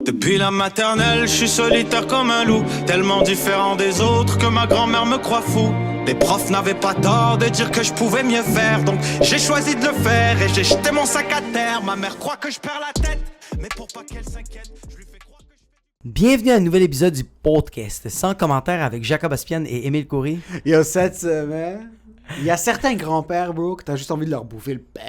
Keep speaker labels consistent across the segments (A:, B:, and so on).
A: Depuis la maternelle, je suis solitaire comme un loup, tellement différent des autres que ma grand-mère me croit fou. Les profs n'avaient pas tort de dire que je pouvais mieux faire, donc j'ai choisi de le faire et j'ai jeté mon sac à terre. Ma mère croit que je perds la tête, mais pour pas qu'elle s'inquiète, je lui fais croire que je...
B: Bienvenue à un nouvel épisode du podcast sans commentaire avec Jacob Aspian et Émile Coury.
C: Yo, cette semaine, il y a certains grands-pères, bro, que t'as juste envie de leur bouffer le pain.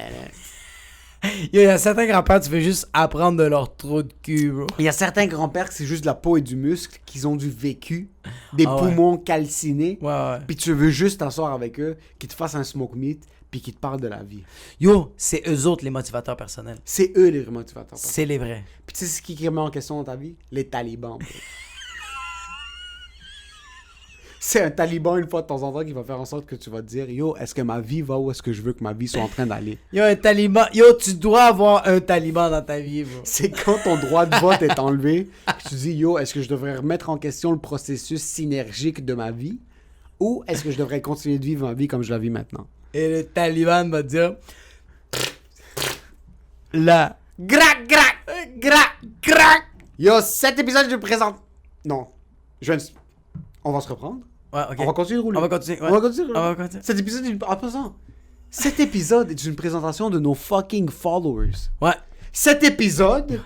B: Il y a certains grands-pères, tu veux juste apprendre de leur trou de cul, bro.
C: Il y a certains grands-pères que c'est juste de la peau et du muscle, qu'ils ont du vécu, des
B: Ah ouais.
C: poumons calcinés,
B: Ouais.
C: puis tu veux juste t'asseoir avec eux, qu'ils te fassent un smoke meat, puis qu'ils te parlent de la vie.
B: Yo, c'est eux autres les motivateurs personnels.
C: C'est eux les motivateurs.
B: C'est les vrais.
C: Puis tu sais ce qui remet en question dans ta vie? Les talibans, bro. C'est un taliban une fois de temps en temps qui va faire en sorte que tu vas te dire, yo, est-ce que ma vie va où est-ce que je veux que ma vie soit en train d'aller?
B: Yo, un taliban. Yo, tu dois avoir un taliban dans ta vie, bro.
C: C'est quand ton droit de vote est enlevé, que tu dis, yo, est-ce que je devrais remettre en question le processus synergique de ma vie ou est-ce que je devrais continuer de vivre ma vie comme je la vis maintenant?
B: Et le taliban va dire... Là.
C: Grac, grac, grac, grac! Yo, cet épisode, je présente... Non. On va se reprendre.
B: Ouais, ok.
C: On va continuer de rouler.
B: On va continuer. Ouais.
C: On va continuer de rouler.
B: On va continuer.
C: Cet épisode, en passant, cet épisode est une présentation de nos fucking followers.
B: Ouais.
C: Cet épisode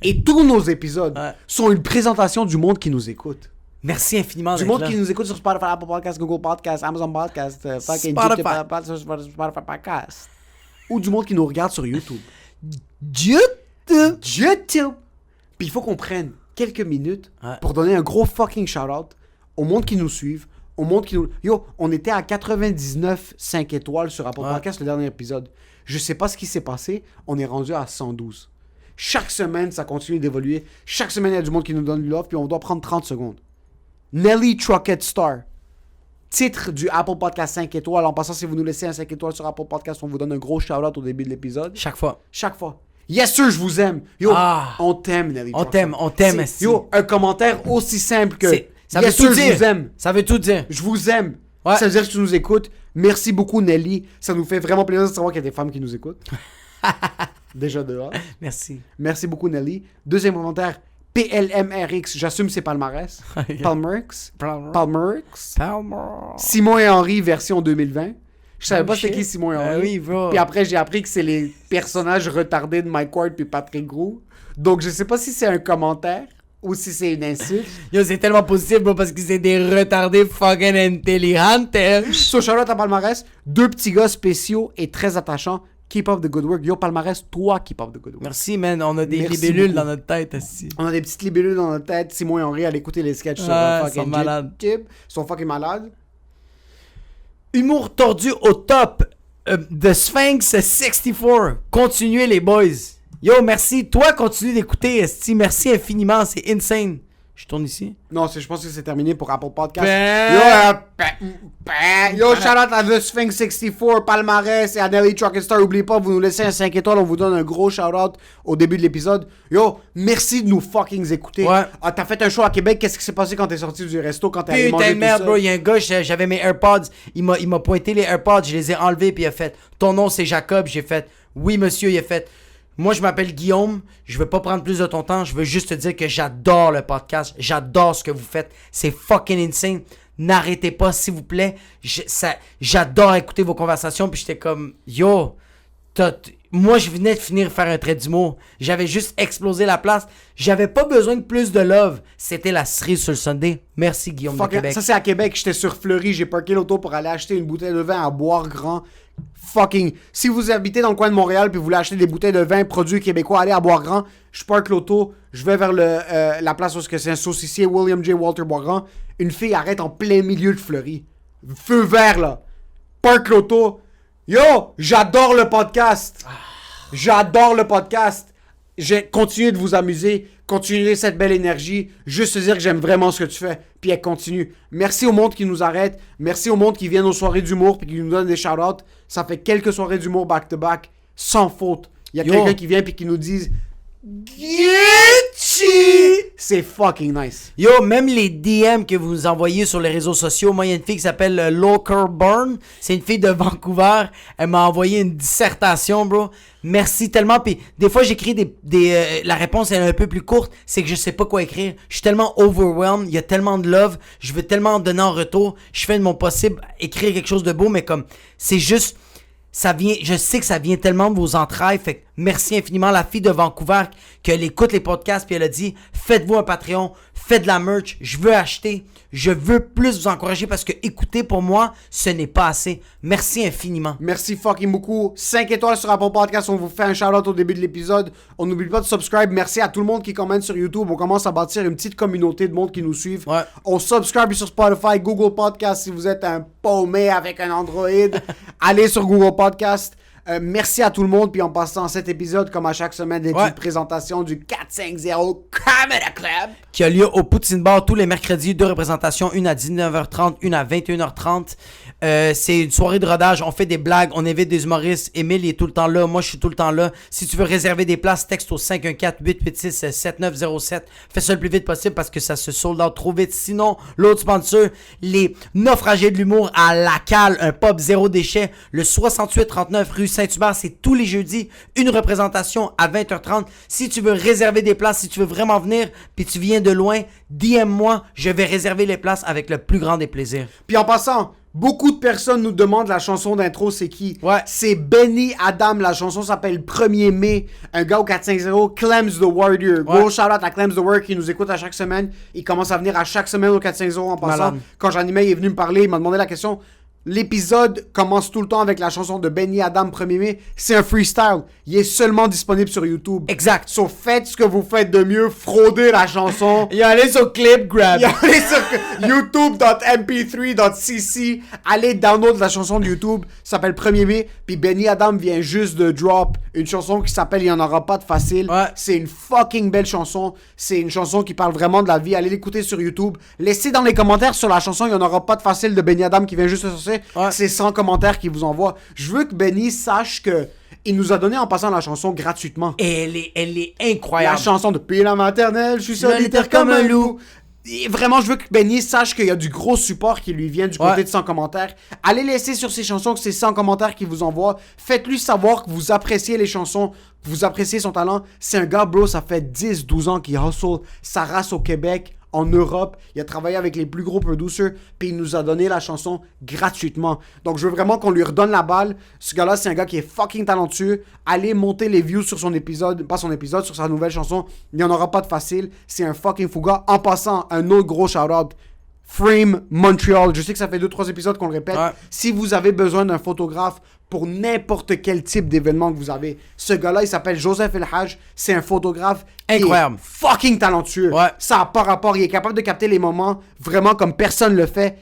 C: et tous nos épisodes
B: Ouais.
C: sont une présentation du monde qui nous écoute.
B: Merci infiniment
C: Du
B: d'être
C: monde
B: là.
C: qui nous écoute sur Spotify, Apple Podcast, Google Podcast, Amazon Podcast, fucking
B: Spotify.
C: Spotify Podcast. Ou du monde qui nous regarde sur YouTube.
B: YouTube.
C: YouTube! Puis il faut qu'on prenne quelques minutes
B: Ouais.
C: pour donner un gros fucking shout-out au monde qui nous suivent, au monde qui nous... Yo, on était à 99 5 étoiles sur Apple
B: Ouais.
C: Podcast le dernier épisode. Je sais pas ce qui s'est passé, on est rendu à 112. Chaque semaine, ça continue d'évoluer. Chaque semaine, il y a du monde qui nous donne du love, puis on doit prendre 30 secondes. Nelly Truckett Star. Titre du Apple Podcast 5 étoiles. En passant, si vous nous laissez un 5 étoiles sur Apple Podcast, on vous donne un gros shout-out au début de l'épisode.
B: Chaque fois.
C: Chaque fois. Yes sir, je vous aime. Yo,
B: Ah.
C: on t'aime, Nelly
B: On
C: Truckett.
B: t'aime, on t'aime,
C: C'est-
B: esti.
C: Yo, un commentaire aussi simple que
B: Ça
C: yes
B: veut tout
C: sir,
B: dire.
C: je vous aime.
B: Ça veut tout dire.
C: Je vous aime.
B: Ouais.
C: Ça veut dire que tu nous écoutes. Merci beaucoup, Nelly. Ça nous fait vraiment plaisir de savoir qu'il y a des femmes qui nous écoutent. Déjà de là.
B: Merci.
C: Merci beaucoup, Nelly. Deuxième commentaire. PLMRX. J'assume c'est palmarès. Palmerx. Palmerx. Simon et Henri, version 2020. Je savais
B: Oh,
C: pas c'était
B: shit.
C: qui Simon et
B: Ah
C: Henri.
B: oui, bro.
C: Puis après, j'ai appris que c'est les personnages retardés de Mike Ward puis Patrick Gros. Donc, je sais pas si c'est un commentaire ou si c'est une insulte.
B: Yo, c'est tellement positif, bro, parce que c'est des retardés fucking intelligentes.
C: So, Charlotte à Palmarès, deux petits gars spéciaux et très attachants. Keep up the good work. Yo, Palmarès, toi, keep up the good work.
B: Merci, man. On a des
C: Merci
B: libellules
C: beaucoup.
B: dans notre tête, aussi.
C: On a des petites libellules dans notre tête. Simon et Henri, allez écouter les sketchs sur
B: Ouais,
C: fucking
B: ils sont malades.
C: YouTube. Ils sont fucking malades.
B: Humour tordu au top. The Sphinx 64. Continuez, les boys. Yo, merci. Toi, continue d'écouter, esti. Merci infiniment. C'est insane. Je tourne ici.
C: Non, je pense que c'est terminé pour Apple Podcast.
B: Ben.
C: Yo, shout out à The Sphinx 64, Palmarès et à Nelly Truckett Star. N'oubliez pas, vous nous laissez un 5 étoiles. On vous donne un gros shout out au début de l'épisode. Yo, merci de nous fucking écouter.
B: Ouais.
C: Ah, t'as fait un show à Québec. Qu'est-ce qui s'est passé quand t'es sorti du resto, quand t'es allé manger
B: Putain de
C: tout
B: merde,
C: seul?
B: bro. Il y a un gars, j'avais mes AirPods. Il m'a pointé les AirPods. Je les ai enlevés. Puis il a fait ton nom, c'est Jacob. J'ai fait oui, monsieur. Il a fait moi, je m'appelle Guillaume. Je veux pas prendre plus de ton temps. Je veux juste te dire que j'adore le podcast. J'adore ce que vous faites. C'est fucking insane. N'arrêtez pas, s'il vous plaît. J'adore écouter vos conversations. Puis j'étais comme yo. Moi, je venais de finir faire un trait d'humour. J'avais juste explosé la place. J'avais pas besoin de plus de love. C'était la cerise sur le Sunday. Merci, Guillaume de
C: Fuck,
B: Québec.
C: ça, c'est à Québec. J'étais sur Fleury. J'ai parké l'auto pour aller acheter une bouteille de vin à boire grand. Fucking. Si vous habitez dans le coin de Montréal puis vous voulez acheter des bouteilles de vin produits québécois, allez à Bois-Grand. Je parque l'auto. Je vais vers la place où c'est un saucissier, William J. Walter Bois-Grand. Une fille arrête en plein milieu de Fleury. Feu vert, là. Parque l'auto. Yo, j'adore le podcast. J'adore le podcast. J'ai continué de vous amuser, continuez cette belle énergie, juste te dire que j'aime vraiment ce que tu fais, puis elle continue. Merci au monde qui nous arrête, merci au monde qui vient aux soirées d'humour puis qui nous donne des shout-outs. Ça fait quelques soirées d'humour back-to-back, sans faute. Il y a
B: Yo.
C: quelqu'un qui vient puis qui nous dit Gucci, C'est fucking nice.
B: Yo, même les DM que vous nous envoyez sur les réseaux sociaux, moi, il y a une fille qui s'appelle Loker Burn. C'est une fille de Vancouver. Elle m'a envoyé une dissertation, bro. Merci tellement. Puis des fois, j'écris la réponse est un peu plus courte. C'est que je sais pas quoi écrire. Je suis tellement overwhelmed. Il y a tellement de love. Je veux tellement en donner en retour. Je fais de mon possible écrire quelque chose de beau, mais comme, c'est juste... je sais que ça vient tellement de vos entrailles, fait que merci infiniment la fille de Vancouver qu'elle écoute les podcasts puis elle a dit faites-vous un Patreon, faites de la merch, je veux acheter, je veux plus vous encourager parce que écouter pour moi, ce n'est pas assez. Merci infiniment.
C: Merci fucking beaucoup. 5 étoiles sur Apple Podcast. On vous fait un shout-out au début de l'épisode. On n'oublie pas de subscribe. Merci à tout le monde qui commente sur YouTube. On commence à bâtir une petite communauté de monde qui nous suivent.
B: Ouais.
C: On subscribe sur Spotify, Google Podcast. Si vous êtes un paumé avec un Android, allez sur Google Podcast. Merci à tout le monde. Puis en passant cet épisode, comme à chaque semaine, une présentation du 450 Comedy Club
B: qui a lieu au Poutine Bar tous les mercredis. 2 représentations, une à 19h30, une à 21h30. C'est une soirée de rodage. On fait des blagues, on invite des humoristes. Émile est tout le temps là. Moi, je suis tout le temps là. Si tu veux réserver des places, texte au 514-886-7907. Fais ça le plus vite possible parce que ça se sold out trop vite. Sinon, l'autre sponsor, les Naufragés de l'humour à La Cale, un pub zéro déchet, le 6839 rue Saint-Hubert. C'est tous les jeudis. Une représentation à 20h30. Si tu veux réserver des places, si tu veux vraiment venir, puis tu viens de loin, DM-moi. Je vais réserver les places avec le plus grand des plaisirs.
C: Puis en passant, beaucoup de personnes nous demandent la chanson d'intro, c'est qui?
B: Ouais.
C: C'est Benny Adam, la chanson s'appelle 1er mai. Un gars au 450, Clems the Warrior. Gros shout-out à Clems the Warrior qui nous écoute à chaque semaine. Il commence à venir à chaque semaine au 450 en passant.
B: Malade.
C: Quand j'animais, il est venu me parler, il m'a demandé la question. L'épisode commence tout le temps avec la chanson de Benny Adam 1er mai. C'est un freestyle. Il est seulement disponible sur YouTube.
B: Exact.
C: So, faites ce que vous faites de mieux. Fraudez la chanson.
B: Et allez sur Clip Grab.
C: Allez sur youtube.mp3.cc. Allez download la chanson de YouTube. Ça s'appelle 1er mai. Puis Benny Adam vient juste de drop une chanson qui s'appelle Il n'y en aura pas de facile.
B: Ouais.
C: C'est une fucking belle chanson. C'est une chanson qui parle vraiment de la vie. Allez l'écouter sur YouTube. Laissez dans les commentaires sur la chanson Il n'y en aura pas de facile de Benny Adam qui vient juste de sortir.
B: Ouais.
C: C'est 100 commentaires qu'il vous envoie. Je veux que Benny sache que il nous a donné en passant la chanson gratuitement.
B: Et elle est incroyable.
C: La chanson depuis la maternelle, je suis solitaire comme un loup. Et vraiment, je veux que Benny sache qu'il y a du gros support qui lui vient du côté de 100 commentaires. Allez laisser sur ses chansons que c'est 100 commentaires qu'il vous envoie. Faites-lui savoir que vous appréciez les chansons, que vous appréciez son talent. C'est un gars, bro, ça fait 10-12 ans qu'il hustle sa race au Québec, en Europe. Il a travaillé avec les plus gros producers, puis il nous a donné la chanson gratuitement. Donc, je veux vraiment qu'on lui redonne la balle. Ce gars-là, c'est un gars qui est fucking talentueux. Allez monter les views sur son épisode, pas son épisode, sur sa nouvelle chanson. Il n'y en aura pas de facile. C'est un fucking fou gars. En passant, un autre gros shout-out. Frame Montreal. Je sais que ça fait 2-3 épisodes qu'on le répète.
B: Ouais.
C: Si vous avez besoin d'un photographe pour n'importe quel type d'événement que vous avez, ce gars-là, il s'appelle Joseph Elhaj. C'est un photographe
B: incroyable,
C: qui est fucking talentueux.
B: Ouais.
C: Ça n'a pas rapport. Il est capable de capter les moments vraiment comme personne le fait.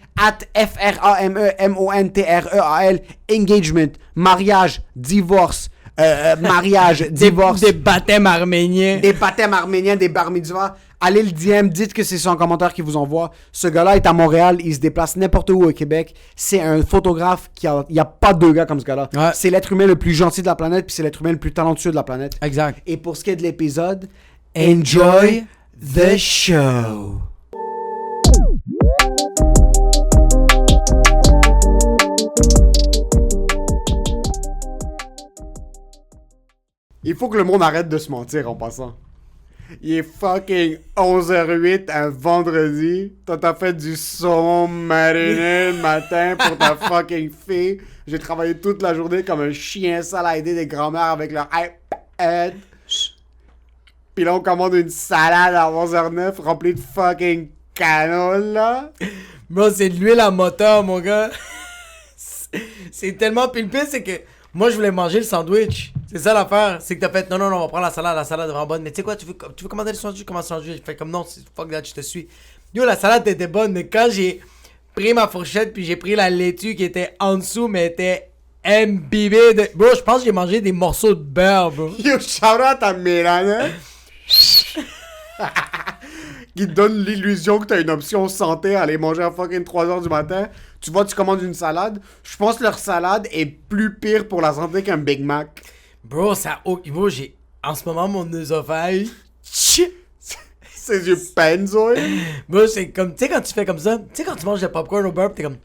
C: @FRAMEMONTREAL. Engagement, mariage, divorce. Divorce.
B: Des baptêmes arméniens.
C: Des baptêmes arméniens, des bar mitzvahs. Allez le DM, dites que c'est son commentaire qui vous envoie. Ce gars-là est à Montréal, il se déplace n'importe où au Québec. C'est un photographe il n'y a pas deux gars comme ce gars-là.
B: Ouais.
C: C'est l'être humain le plus gentil de la planète, puis c'est l'être humain le plus talentueux de la planète.
B: Exact.
C: Et pour ce qui est de l'épisode,
B: Enjoy the show.
C: il faut que le monde arrête de se mentir en passant. Il est fucking 11h08 un vendredi. Toi, t'as fait du saumon mariné le matin pour ta fucking fille. J'ai travaillé toute la journée comme un chien sale à aider des grands-mères avec leur iPad. Puis là, on commande une salade à 11h09 remplie de fucking canola, là.
B: Bro, c'est de l'huile à moteur, mon gars. C'est tellement... Puis le pire, c'est que moi, je voulais manger le sandwich. C'est ça l'affaire. C'est que t'as fait, non, on va prendre la salade est vraiment bonne. Mais tu sais quoi, tu veux commander le sandwich, comment sandwich? J'ai fait comme non, fuck that, je te suis. Yo, la salade était bonne, mais quand j'ai pris ma fourchette, puis j'ai pris la laitue qui était en dessous, mais était imbibée de... Bro, je pense que j'ai mangé des morceaux de beurre, bro.
C: Yo, shout-out à Mélanie. Qui te donne l'illusion que t'as une option santé à aller manger à fucking 3h du matin. Tu vois, tu commandes une salade. Je pense que leur salade est plus pire pour la santé qu'un Big Mac.
B: Bro, ça... Oh, bro, j'ai... En ce moment, mon œsophage...
C: Ses yeux Pennzoil.
B: Moi, c'est comme, tu sais, quand tu fais comme ça, tu sais, quand tu manges le popcorn au beurre, pis t'es comme.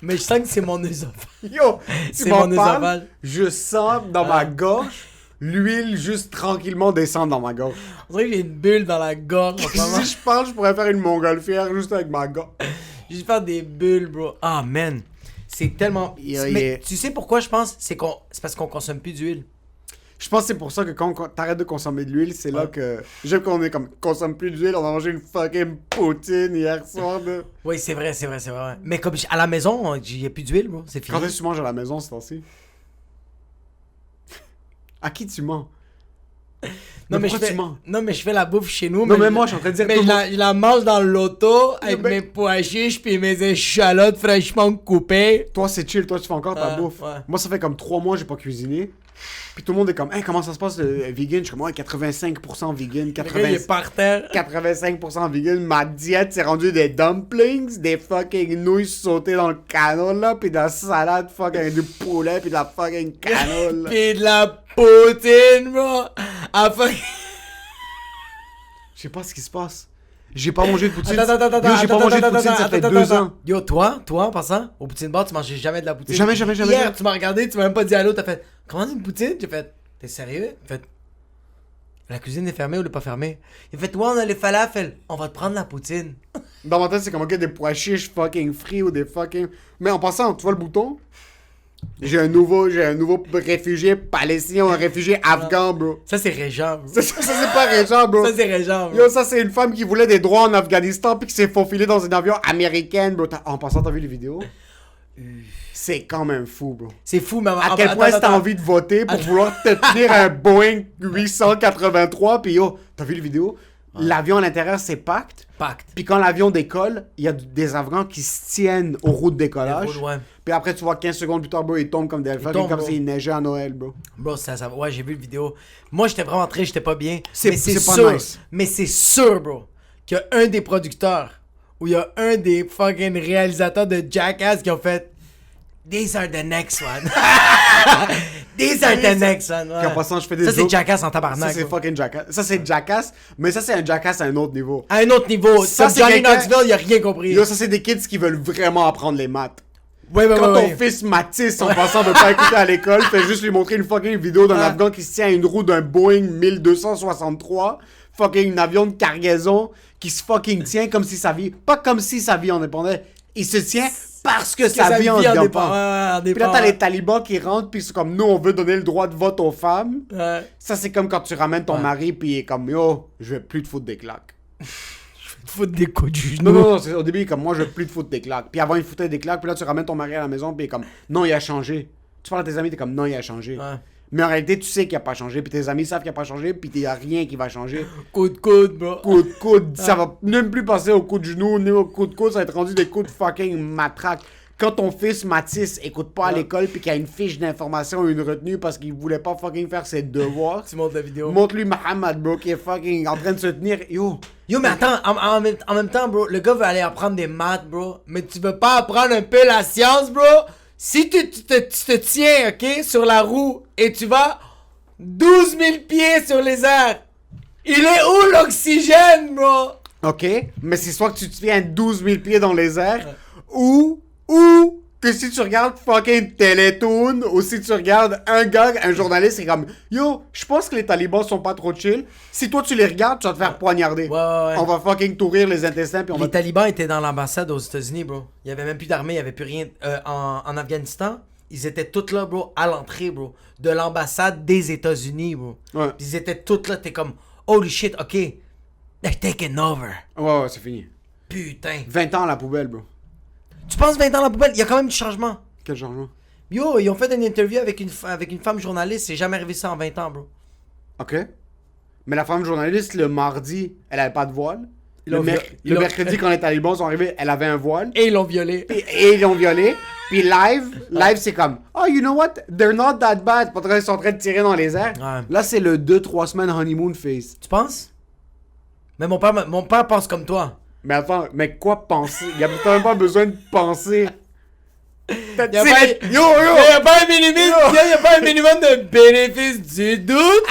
B: Mais je sens que c'est mon œsophage.
C: Yo, tu
B: C'est
C: m'en
B: mon
C: parles,
B: œsophage.
C: je sens dans ma gorge l'huile juste tranquillement descendre dans ma gorge.
B: On dirait que j'ai une bulle dans la gorge en ce moment.
C: Si je parle, je pourrais faire une montgolfière juste avec ma gorge.
B: J'ai faire des bulles, bro. Ah, man. C'est tellement.
C: Yeah,
B: Mais
C: yeah.
B: tu sais pourquoi je pense? C'est parce qu'on consomme plus d'huile.
C: Je pense que c'est pour ça que quand t'arrêtes de consommer de l'huile, c'est là
B: Ouais.
C: que... J'aime qu'on est comme, consomme plus d'huile, on a mangé une fucking poutine hier soir, de...
B: Oui, c'est vrai. Mais comme à la maison, il n'y a plus d'huile, bro. C'est fini.
C: Quand est-ce que tu manges à la maison, ce temps-ci? À qui tu mens?
B: Non, mais
C: pourquoi tu mens?
B: non, mais je fais la bouffe chez nous.
C: Non, mais moi, je suis en train de dire...
B: Mais
C: tout
B: je
C: le monde-
B: la mange dans l'auto avec
C: mais-
B: mes pois chiches puis mes échalotes fraîchement coupées.
C: Toi, c'est chill, toi, tu fais encore ta bouffe.
B: Ouais.
C: Moi, ça fait comme 3 mois que j'ai pas cuisiné. Puis tout le monde est comme, hey, comment ça se passe le vegan? Je suis comme, ouais, 85% vegan,
B: Le gars, il est par terre.
C: 85% vegan. Ma diète, c'est rendu des dumplings, des fucking nouilles sautées dans le canole, là, puis de la salade fucking du poulet, puis de la fucking canole. là.
B: Pis de la poutine, bro. Enfin.
C: Je sais pas ce qui se passe. J'ai pas mangé de poutine.
B: Attends,
C: Yo, j'ai pas mangé de poutine, ça fait 2 ans.
B: Yo, toi, en passant, au poutine bar, tu mangeais jamais de la poutine.
C: Jamais.
B: Hier, tu m'as regardé, tu m'as même pas dit allô, t'as fait, comment une poutine? J'ai fait, t'es sérieux? J'ai fait, la cuisine est fermée ou elle est pas fermée? Il fait, ouais, on a les falafels, on va te prendre la poutine.
C: Dans ma tête, c'est comme, ok, des pois chiches fucking frits ou des fucking... Mais en passant, tu vois le bouton? J'ai un nouveau réfugié palestinien, un réfugié afghan, bro.
B: Ça, c'est Régent, bro.
C: Ça, c'est pas Régent, bro.
B: Ça, c'est Régent, bro.
C: Yo, ça, c'est une femme qui voulait des droits en Afghanistan puis qui s'est faufilée dans un avion américain, bro. En passant, t'as vu les vidéos? C'est quand même fou, bro.
B: C'est fou, mais
C: À quel point t'as envie de voter pour vouloir te tenir un Boeing 883 puis yo, t'as vu les vidéos? L'avion à l'intérieur, c'est pacte.
B: Pacte.
C: Puis quand l'avion décolle, il y a des Afghans qui se tiennent aux roues de décollage.
B: Les roues, ouais.
C: Puis après, tu vois 15 secondes plus tard, bro, ils tombent comme des fucking
B: tombent,
C: comme
B: bro.
C: s'il neigeait à Noël, bro.
B: Bro, ouais, j'ai vu le vidéo. Moi, j'étais vraiment triste, j'étais pas bien.
C: C'est
B: Mais
C: pas
B: sûr,
C: nice.
B: Mais c'est sûr, bro, qu'il y a un des producteurs ou il y a un des fucking réalisateurs de Jackass qui ont fait These are the next one. These are the next one. Ouais.
C: Puis en passant, je fais des
B: Ça, c'est
C: jokes.
B: Jackass en
C: Ça,
B: tabarnak.
C: c'est
B: bro.
C: fucking Jackass. Ça, c'est Jackass, mais ça, c'est un Jackass à un autre niveau.
B: À un autre niveau.
C: Ça,
B: Ça,
C: c'est
B: Johnny
C: quelqu'un-
B: Knoxville, il a rien compris.
C: Yo, ça, c'est des kids qui veulent vraiment apprendre les maths.
B: Ouais,
C: Quand ton
B: ouais.
C: fils Matisse, en passant de pas écouter à l'école, fait juste lui montrer une fucking vidéo d'un
B: Ouais.
C: Afghan qui se tient à une roue d'un Boeing 1263, fucking avion de cargaison, qui se fucking tient comme si sa vie... Pas comme si sa vie en dépendait. Il se tient parce que sa vie en dépend. Puis là, t'as les talibans qui rentrent, puis c'est comme, nous, on veut donner le droit de vote aux femmes.
B: Ouais.
C: Ça, c'est comme quand tu ramènes ton
B: Ouais.
C: mari, puis il est comme, yo, je vais plus te foutre des claques.
B: Foutre des coups du
C: Non,
B: genou.
C: non, non, au début, il est comme, moi, je veux plus te foutre des claques. Puis avant, il foutait des claques, puis là, tu ramènes ton mari à la maison, puis il est comme, non, il a changé. Tu parles à tes amis, t'es comme, non, il a changé.
B: Ouais.
C: Mais en réalité, tu sais qu'il a pas changé, puis tes amis savent qu'il a pas changé, puis il y a rien qui va changer.
B: Coup de coude, bro.
C: Coup de coude, ça va même plus passer au coup de genou, ni au coup de coude, ça va être rendu des coups de fucking matraque. Quand ton fils Mathis écoute pas à l'école, puis qu'il a une fiche d'information ou une retenue parce qu'il voulait pas fucking faire ses devoirs,
B: Tu montes la vidéo.
C: montre-lui Mohamed, bro, qui est fucking en train de se tenir. Yo,
B: Yo, mais attends, en même temps, bro, le gars veut aller apprendre des maths, bro. Mais tu veux pas apprendre un peu la science, bro? Si tu te tiens, ok, sur la roue et tu vas 12 000 pieds sur les airs, il est où l'oxygène, bro?
C: ok, mais c'est soit que tu te tiens 12 000 pieds dans les airs, ou que si tu regardes fucking Télétoon, ou si tu regardes un gars, un journaliste, c'est comme, yo, je pense que les talibans sont pas trop chill. Si toi tu les regardes, tu vas te faire poignarder.
B: Ouais.
C: On va fucking t'ouvrir les intestins, puis on va...
B: Les talibans étaient dans l'ambassade aux États-Unis, bro. Il y avait même plus d'armée, il y avait plus rien. En Afghanistan, ils étaient tous là, bro, à l'entrée, bro, de l'ambassade des États-Unis, bro.
C: Ouais,
B: Puis ils étaient tous là, t'es comme, holy shit, ok, they're taking over.
C: ouais, c'est fini.
B: Putain.
C: 20 ans à la poubelle, bro.
B: Tu penses 20 ans la poubelle? Il y a quand même du changement.
C: Quel changement?
B: Yo, ils ont fait une interview avec une femme journaliste. C'est jamais arrivé ça en 20 ans, bro.
C: Ok. Mais la femme journaliste, le mardi, elle avait pas de voile.
B: Ils
C: Le,
B: l'ont
C: merc-
B: ils
C: le
B: l'ont-
C: mercredi, quand les talibans sont arrivés, elle avait un voile.
B: Et ils l'ont violée.
C: Et ils l'ont violé. Puis live, c'est comme, oh, you know what? They're not that bad. Pendant qu'ils sont en train de tirer dans les airs.
B: Ouais.
C: Là, c'est le 2-3 semaines honeymoon phase.
B: Tu penses? Mais mon père pense comme toi.
C: Mais attends, mais quoi penser? Il y a peut-être même pas besoin de penser.
B: Y a pas-
C: Yo, yo!
B: Il y a pas un minimum de bénéfice du doute.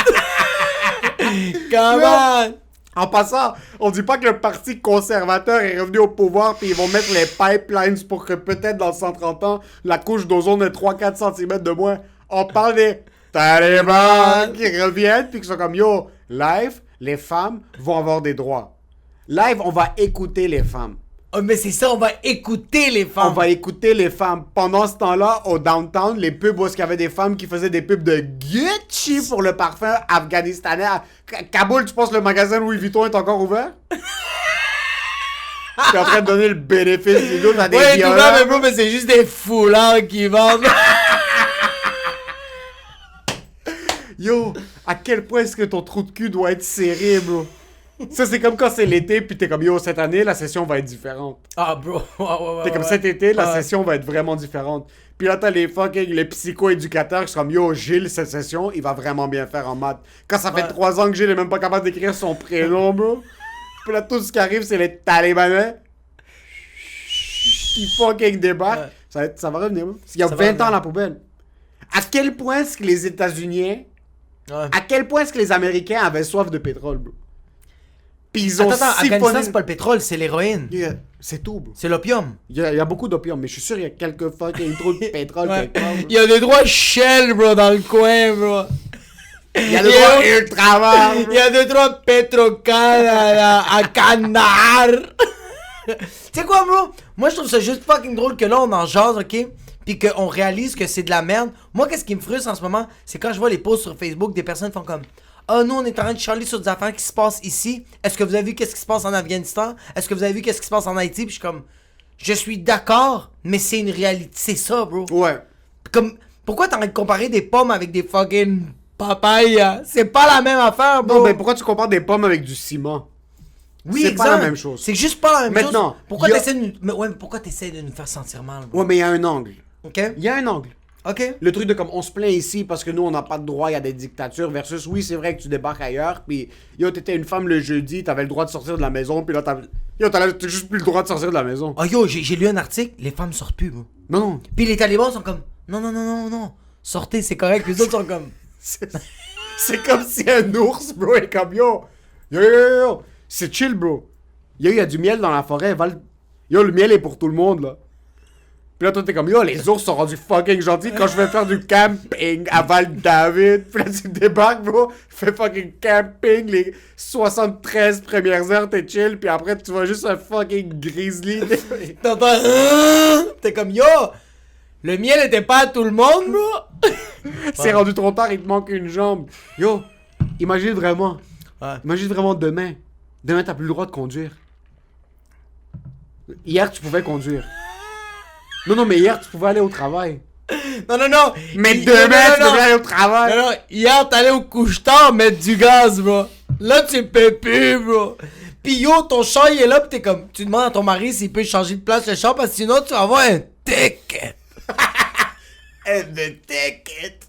B: Come on.
C: En passant, on dit pas que le parti conservateur est revenu au pouvoir puis ils vont mettre les pipelines pour que peut-être dans 130 ans, la couche d'ozone est 3-4 cm de moins. On parle des talibans qui reviennent puis qui sont comme yo, live, les femmes vont avoir des droits. Live, on va écouter les femmes.
B: Oh, mais c'est ça, on va écouter les femmes.
C: On va écouter les femmes. Pendant ce temps-là, au downtown, les pubs où il y avait des femmes qui faisaient des pubs de Gucci pour le parfum afghanistanais. Kaboul, tu penses que le magasin Louis Vuitton est encore ouvert? T'es en train de donner le bénéfice du doute à des
B: Ouais, tout
C: violeurs.
B: là, mais bro, mais c'est juste des foulards qui vendent.
C: Yo, à quel point est-ce que ton trou de cul doit être serré, bro? Ça, c'est comme quand c'est l'été, puis t'es comme, yo, cette année, la session va être différente.
B: Ah, bro. Ouais,
C: T'es comme, cet été, la
B: Ouais.
C: session va être vraiment différente. Puis là, t'as les psycho-éducateurs qui sont comme, yo, Gilles, cette session, il va vraiment bien faire en maths. Quand ça fait
B: Ouais.
C: 3 ans que Gilles est même pas capable d'écrire son prénom, bro. Puis là, tout ce qui arrive, c'est les talibanais. Qui fucking débarquent.
B: Ouais.
C: Ça va revenir, bro. Il y a
B: Ça va
C: 20 ans
B: revenir.
C: à la poubelle. À quel point est-ce que les États-Unis,
B: Ouais.
C: à quel point est-ce que les Américains avaient soif de pétrole, bro? Puis ils ont
B: Attends, Afghanistan,
C: siphonné...
B: c'est pas le pétrole, c'est l'héroïne.
C: Yeah, c'est tout, bro.
B: C'est l'opium.
C: Il y a beaucoup d'opium, mais je suis sûr qu'il y a quelques fois qu'il y a eu trop de pétrole
B: Ouais.
C: quelque part, bro.
B: Il y a des droits Shell, bro, dans le coin, bro.
C: Il y a des droits ultra
B: Il y a des droits Petrocan à Canard. Tu sais quoi, bro? Moi, je trouve ça juste fucking drôle que là, on en jase, ok? Puis qu'on réalise que c'est de la merde. Moi, qu'est-ce qui me frustre en ce moment? C'est quand je vois les posts sur Facebook, des personnes font comme... Ah, nous, on est en train de chialer sur des affaires qui se passent ici. Est-ce que vous avez vu qu'est-ce qui se passe en Afghanistan? Est-ce que vous avez vu qu'est-ce qui se passe en Haïti? Puis je suis comme... Je suis d'accord, mais c'est une réalité. C'est ça, bro.
C: Ouais.
B: Comme... Pourquoi t'as envie de comparer des pommes avec des fucking papayas? C'est pas la même affaire, bro.
C: Non, mais pourquoi tu compares des pommes avec du ciment?
B: Oui,
C: c'est
B: exact.
C: pas la même chose.
B: C'est juste pas la même
C: Maintenant,
B: chose. Pourquoi
C: y a-
B: t'essaies de nous... Mais ouais, mais pourquoi t'essaies de nous faire sentir mal, bro?
C: Ouais, mais il y a un angle.
B: Ok?
C: Il y a un angle.
B: Ok?
C: Le truc de comme on se plaint ici parce que nous on n'a pas de droit, il y a des dictatures versus oui c'est vrai que tu débarques ailleurs puis yo t'étais une femme le jeudi, t'avais le droit de sortir de la maison puis là t'as juste plus le droit de sortir de la maison.
B: Oh yo, j'ai lu un article, les femmes sortent plus, bro.
C: Non non,
B: Puis les talibans sont comme... Non, non, non, non, non. Sortez, c'est correct. Les autres sont comme...
C: c'est comme si un ours bro est comme yo, yo, c'est chill bro. Yo il y a du miel dans la forêt, yo le miel est pour tout le monde là. Puis là, toi, t'es comme, yo, les ours sont rendus fucking gentils quand je vais faire du camping à Val-David. Puis là, tu débarques, bro, fais fucking camping, les 73 premières heures, t'es chill, puis après, tu vois juste un fucking grizzly.
B: T'entends... T'es comme, yo, le miel était pas à tout le monde, bro.
C: C'est rendu trop tard, il te manque une jambe. Yo, imagine vraiment.
B: Ouais.
C: Imagine vraiment demain. Demain, t'as plus le droit de conduire. Hier, tu pouvais conduire. Non, mais hier, tu pouvais aller au travail.
B: Non, non, non.
C: Mais
B: Non,
C: demain, tu
B: non,
C: devrais aller au travail.
B: non, non, hier, t'allais au couche-tard mettre du gaz, bro. Là, tu peux plus, bro. Pis yo, ton chat, il est là, pis t'es comme... Tu demandes à ton mari s'il peut changer de place le chat, parce que sinon, tu vas avoir un ticket.
C: And the ticket,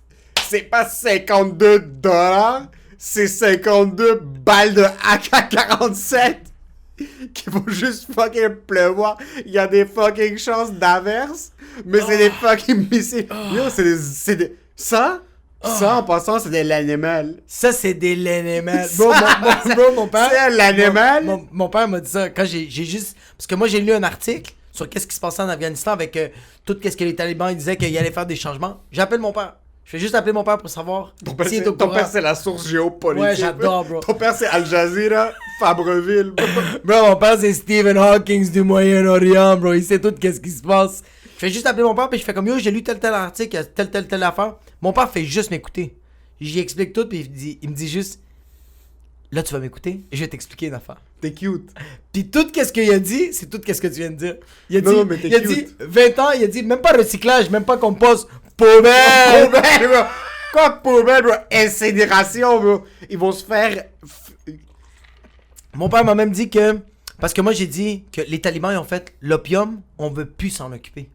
C: c'est pas 52 $, c'est 52 balles de AK-47 qui vont juste fucking pleuvoir. Il y a des fucking chances d'averse, mais c'est des fucking missiles. Yo, c'est des... Ça en passant, c'est de l'animal.
B: Ça, c'est des LNML.
C: Ça,
B: Bro, mon père...
C: c'est l'animal.
B: Mon père m'a dit ça quand j'ai juste... Parce que moi, j'ai lu un article sur qu'est-ce qui se passait en Afghanistan avec tout qu'est-ce que les talibans ils disaient qu'il allait faire des changements. J'appelle mon père. Je vais juste appeler mon père pour savoir s'il est au
C: Ton
B: courant.
C: père, c'est la source géopolitique.
B: Ouais, j'adore, bro.
C: Ton père, c'est Al Jazeera, Fabreville.
B: Bro, mon père, c'est Stephen Hawking du Moyen-Orient, bro. Il sait tout qu'est-ce qui se passe. Je fais juste appeler mon père, puis je fais comme, yo, j'ai lu tel article, il y a telle affaire. Mon père fait juste m'écouter. J'y explique tout, puis il me dit juste, là, tu vas m'écouter, et je vais t'expliquer une affaire.
C: T'es cute.
B: Puis tout qu'est-ce qu'il a dit, c'est tout qu'est-ce que tu viens de dire. Il a
C: Non,
B: dit,
C: non, mais t'es
B: il a
C: cute.
B: dit 20 ans, il a dit même pas recyclage, même pas compost, poubelle.
C: Poubelle, bro. Quoi, poubelle, bro? Incinération, bro. Ils vont se faire...
B: Mon père m'a même dit que, parce que moi j'ai dit que les talibans ils ont fait l'opium, on veut plus s'en occuper.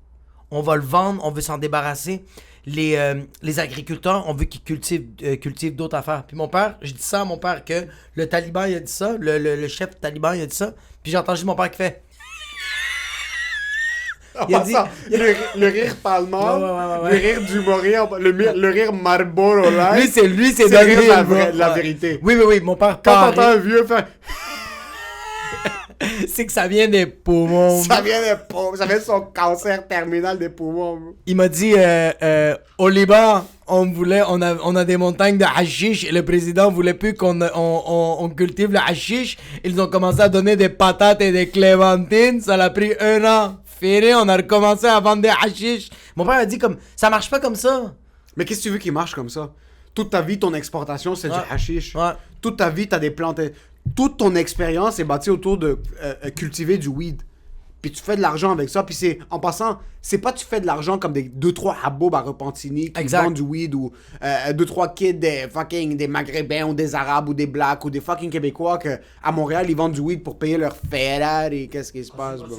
B: On va le vendre, on veut s'en débarrasser. Les agriculteurs, on veut qu'ils cultivent d'autres affaires. Puis mon père, je dis ça à mon père que le taliban il a dit ça, le chef taliban il a dit ça. Puis j'ai entendu mon père qui fait...
C: Il a dit... Le rire
B: Ouais,
C: palmant,
B: ouais.
C: le rire d'humoriste, le rire Marlboro Light.
B: Lui c'est
C: c'est
B: dans
C: le
B: le
C: rire de
B: bro.
C: la
B: Ouais.
C: vérité.
B: Oui, mon père
C: Quand
B: part.
C: t'entends un vieux faire...
B: C'est que ça vient des poumons.
C: Ça vient de son cancer terminal des poumons, bro.
B: Il m'a dit, au Liban, on a des montagnes de hashish et le président voulait plus on cultive le hashish. Ils ont commencé à donner des patates et des clémentines. Ça l'a pris 1 an. Fini, on a recommencé à vendre des hashish. Mon père a dit comme, ça marche pas comme ça.
C: Mais qu'est-ce que tu veux qu'il marche comme ça? Toute ta vie, ton exportation, c'est du hashish.
B: Ouais.
C: Toute ta vie, t'as des plantes. Toute ton expérience est bâtie autour de cultiver du weed. Puis tu fais de l'argent avec ça. Puis c'est, en passant, c'est pas tu fais de l'argent comme des 2-3 habobs à Repentigny qui vendent du weed ou 2-3 kids des Maghrébins ou des Arabes ou des Blacks ou des fucking Québécois que à Montréal ils vendent du weed pour payer leur Ferrari. Qu'est-ce qui se passe, bro?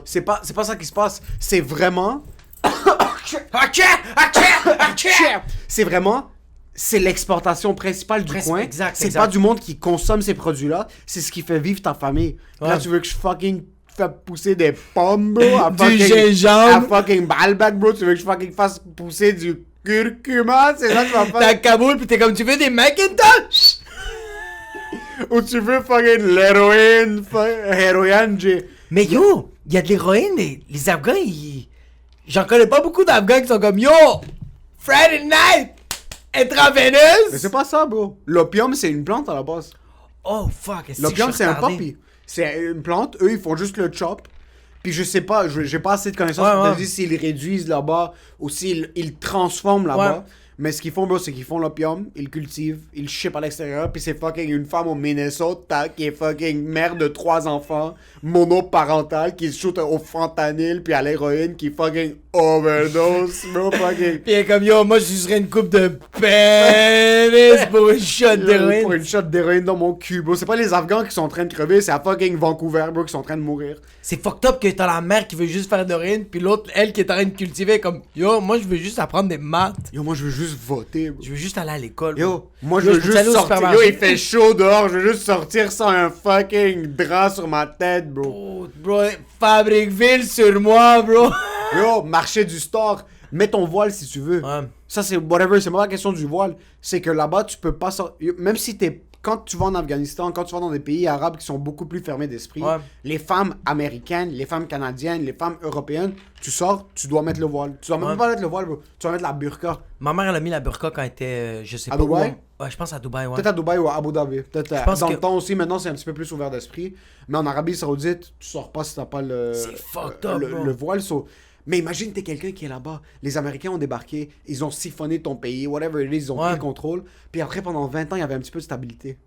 C: C'est pas ça qui se passe. C'est vraiment. C'est vraiment. C'est l'exportation principale du coin.
B: Exact,
C: c'est pas du monde qui consomme ces produits-là. C'est ce qui fait vivre ta famille. Là, tu veux que je fucking fasse pousser des pommes, bro?
B: Du gingembre.
C: À fucking Balbec, bro. Tu veux que je fucking fasse pousser du curcuma? C'est ça que tu vas faire?
B: T'es à Kaboul pis t'es comme, tu veux des Macintosh?
C: Ou tu veux fucking l'héroïne?
B: Mais yo, il y a de l'héroïne, mais les Afghans, j'en connais pas beaucoup d'Afghans qui sont comme, yo, Friday night, intraveineuse.
C: Mais c'est pas ça, bro. L'opium, c'est une plante à la base.
B: Oh fuck, est-ce que
C: L'opium,
B: je suis
C: c'est un
B: retardé?
C: poppy. C'est une plante, eux, ils font juste le chop. Puis je sais pas, j'ai pas assez de connaissances
B: Ouais,
C: pour te
B: ouais.
C: dire s'ils réduisent là-bas ou s'ils ils transforment là-bas.
B: Ouais.
C: Mais ce qu'ils font, bro, c'est qu'ils font l'opium, ils le cultivent, ils le ship à l'extérieur, puis c'est fucking une femme au Minnesota qui est fucking mère de 3 enfants, monoparentale, qui se shoot au fentanyl puis à l'héroïne, qui fucking overdose, bro, fucking...
B: Pis elle est comme, yo, moi, je serais une coupe de pénis pour une shot
C: Pour
B: d'héroïne.
C: une shot d'héroïne dans mon cul, bro. C'est pas les Afghans qui sont en train de crever, c'est à fucking Vancouver, bro, qui sont en train de mourir.
B: C'est fucked up que t'as la mère qui veut juste faire d'héroïne, pis l'autre, elle, qui est en train de cultiver, comme, yo, moi, je veux juste apprendre des maths.
C: Yo, moi, je veux juste voter, bro.
B: Je veux juste aller à l'école. bro.
C: Yo, moi je
B: Yo,
C: veux
B: je peux aller
C: juste
B: au
C: sortir. Yo,
B: supermarché.
C: il fait chaud dehors, je veux juste sortir sans un fucking drap sur ma tête, bro.
B: Oh, bro, Fabricville sur moi, bro.
C: Yo, marché du store, mets ton voile si tu veux.
B: Ouais.
C: Ça, c'est whatever, c'est pas la question du voile. C'est que là-bas, tu peux pas sortir. Même si t'es. Quand tu vas en Afghanistan, quand tu vas dans des pays arabes qui sont beaucoup plus fermés d'esprit,
B: Ouais.
C: les femmes américaines, les femmes canadiennes, les femmes européennes, tu sors, tu dois mettre le voile. Tu dois même
B: Ouais.
C: pas mettre le voile, bro. Tu dois mettre la burqa.
B: Ma mère, elle a mis la burqa quand elle était, je sais
C: À
B: pas
C: Dubaï?
B: où. Ouais, je pense à Dubaï, ouais.
C: Peut-être à Dubaï ou à Abu Dhabi. Peut-être
B: pense
C: dans
B: que-
C: le temps aussi, maintenant c'est un petit peu plus ouvert d'esprit. Mais en Arabie Saoudite, tu sors pas si t'as pas le,
B: C'est fucked up, bro.
C: le voile. Mais imagine, t'es quelqu'un qui est là-bas. Les Américains ont débarqué, ils ont siphonné ton pays, whatever it is, ils ont
B: Ouais.
C: pris le contrôle. Puis après, pendant 20 ans, il y avait un petit peu de stabilité.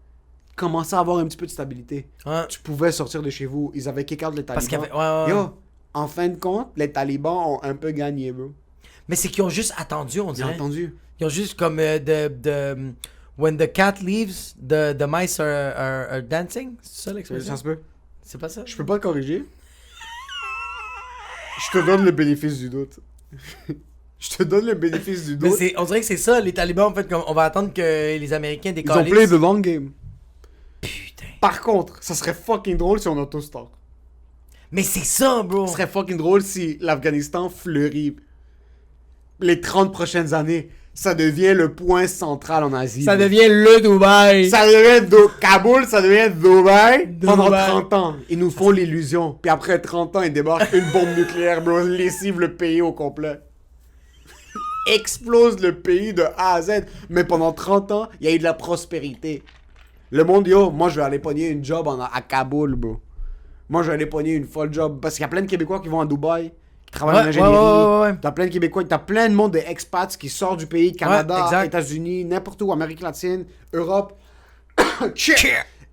C: Commençait à avoir un petit peu de stabilité.
B: Ouais.
C: Tu pouvais sortir de chez vous. Ils avaient kick out les talibans.
B: Parce qu'il y avait. Ouais, ouais, ouais.
C: Yo, en fin de compte, les talibans ont un peu gagné, bro.
B: Mais c'est qu'ils ont juste attendu, on
C: J'ai
B: dirait.
C: entendu.
B: Ils ont juste comme when the cat leaves, the mice are dancing. C'est ça l'expression?
C: Ça se peut.
B: C'est pas ça?
C: Je peux pas te corriger. Je te donne le bénéfice du doute. Je te donne le bénéfice du
B: Mais
C: doute.
B: on dirait que c'est ça, les talibans, en fait, comme, on va attendre que les Américains
C: Ils ont
B: décollent.
C: play the long game.
B: Putain.
C: Par contre, ça serait fucking drôle si on autostore.
B: Mais c'est ça, bro.
C: Ça serait fucking drôle si l'Afghanistan fleurit. Les 30 prochaines années, ça devient le point central en Asie.
B: Ça
C: bro.
B: devient le Dubaï.
C: Ça devient Kaboul, ça devient Dubaï. Pendant
B: Dubaï.
C: 30 ans, ils nous font l'illusion. Puis après 30 ans, ils débarquent une bombe nucléaire, bro. Lessive le pays au complet. Explose le pays de A à Z. Mais pendant 30 ans, il y a eu de la prospérité. Le monde, yo, moi je vais aller pogner une job à Kaboul, bro. Moi je vais aller pogner une folle job. Parce qu'il y a plein de Québécois qui vont à Dubaï, qui travaillent en
B: Ouais,
C: ingénierie.
B: ouais.
C: T'as plein de Québécois, t'as plein de monde d'expats qui sortent du pays, Canada,
B: exact.
C: États-Unis, n'importe où, Amérique latine, Europe.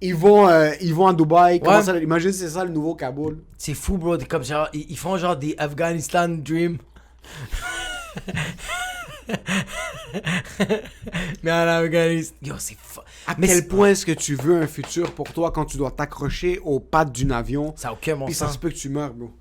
C: Ils vont à Dubaï. Comment ça, imagine, c'est ça le nouveau Kaboul.
B: C'est fou, bro. Comme genre, ils font genre des Afghanistan Dream. Mais en Afghanistan. Yo, c'est fou.
C: À
B: Mais
C: quel
B: c'est-
C: point est-ce que tu veux un futur pour toi quand tu dois t'accrocher aux pattes d'un avion?
B: Ça a aucun bon
C: Puis ça
B: sens.
C: se peut que tu meurs, bro.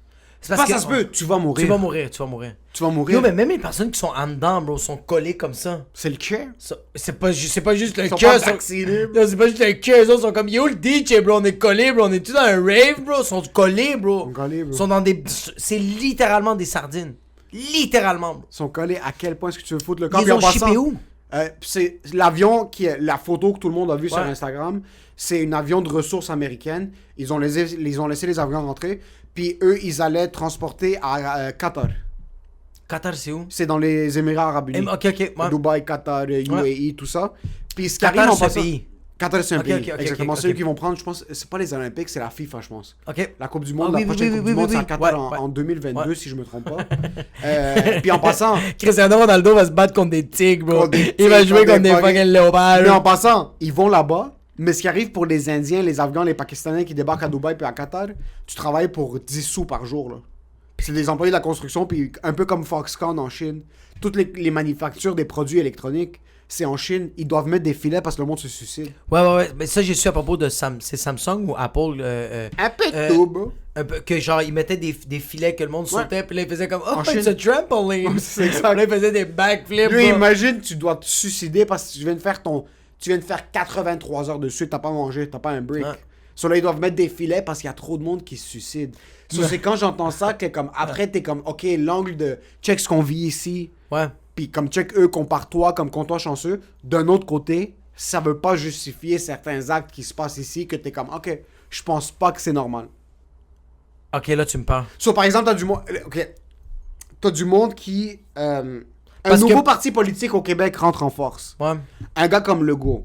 B: C'est
C: Pas ça se peut, tu vas mourir.
B: Tu vas mourir, tu vas mourir.
C: Tu vas mourir.
B: Yo, mais même les personnes qui sont en dedans, bro, sont collées comme ça.
C: C'est le cœur.
B: C'est pas juste le
C: Ils sont
B: cœur.
C: pas
B: sont-
C: vaccinés, bro.
B: Non, c'est pas juste le cœur, eux autres sont comme yo le DJ, bro, on est collés, bro, on est tous dans un rave, bro, ils sont collés, bro.
C: Ils sont collés, bro.
B: Ils sont dans des. C'est littéralement des sardines. Littéralement, bro.
C: Ils sont collés à quel point est-ce que tu veux foutre le camp?
B: Ils
C: Puis en
B: ont
C: passant,
B: shippé où?
C: C'est l'avion la photo que tout le monde a vue sur
B: Ouais.
C: Instagram. C'est un avion de ressources américaines. Ils ont laissé les avions rentrer. Puis eux, ils allaient transporter à Qatar.
B: Qatar, c'est où?
C: C'est dans les Émirats Arabes Unis.
B: Ok, ok. Ouais.
C: Dubaï, Qatar, UAE, tout ça. Puis ce qui arrive
B: Qatar,
C: en
B: c'est un
C: passant...
B: pays.
C: Qatar, c'est un
B: Ok,
C: pays.
B: ok, ok,
C: Exactement.
B: ok,
C: C'est eux
B: ok.
C: qui vont prendre, je pense, c'est pas les Olympiques, c'est la FIFA, je pense.
B: Ok.
C: La Coupe du Monde,
B: Ah
C: la
B: oui,
C: prochaine
B: oui,
C: Coupe
B: oui,
C: du Monde,
B: oui,
C: c'est à
B: oui.
C: Qatar
B: Ouais, ouais.
C: en 2022,
B: Ouais.
C: si je me trompe pas. Puis en passant,
B: Cristiano Ronaldo va se battre contre des tigres, bro.
C: Contre des
B: Il va
C: tigres,
B: jouer contre des
C: fucking-
B: fucking léopards.
C: mais en passant, ils vont là-bas. Mais ce qui arrive pour les Indiens, les Afghans, les Pakistanais qui débarquent à Dubaï puis à Qatar, tu travailles pour 10 sous par jour, là. C'est des employés de la construction, puis un peu comme Foxconn en Chine. Toutes les manufactures des produits électroniques, c'est en Chine. Ils doivent mettre des filets parce que le monde se suicide.
B: Ouais. Mais ça, j'ai su à propos de c'est Samsung ou Apple.
C: Un peu de tout, bro.
B: Un peu, que genre, ils mettaient des filets que le monde sautait, puis là, ils faisaient comme, oh,
C: En
B: it's
C: Chine.
B: a trampoline.
C: C'est exact.
B: Là, ils faisaient des backflips.
C: Lui,
B: bro.
C: imagine, tu dois te suicider parce que tu viens de faire 83 heures de suite, t'as pas mangé, t'as pas un break.
B: Ouais.
C: Sur là, ils doivent mettre des filets parce qu'il y a trop de monde qui se suicide. So, c'est quand j'entends ça que comme après t'es comme ok, l'angle de check ce qu'on vit ici,
B: Ouais.
C: puis comme check eux compare-toi comme compte-toi chanceux. D'un autre côté, ça veut pas justifier certains actes qui se passent ici que t'es comme ok, je pense pas que c'est normal.
B: Ok, là, tu me parles.
C: So, par exemple, t'as du monde qui un
B: Parce
C: nouveau
B: que-
C: parti politique au Québec rentre en force.
B: Ouais.
C: Un gars comme Legault,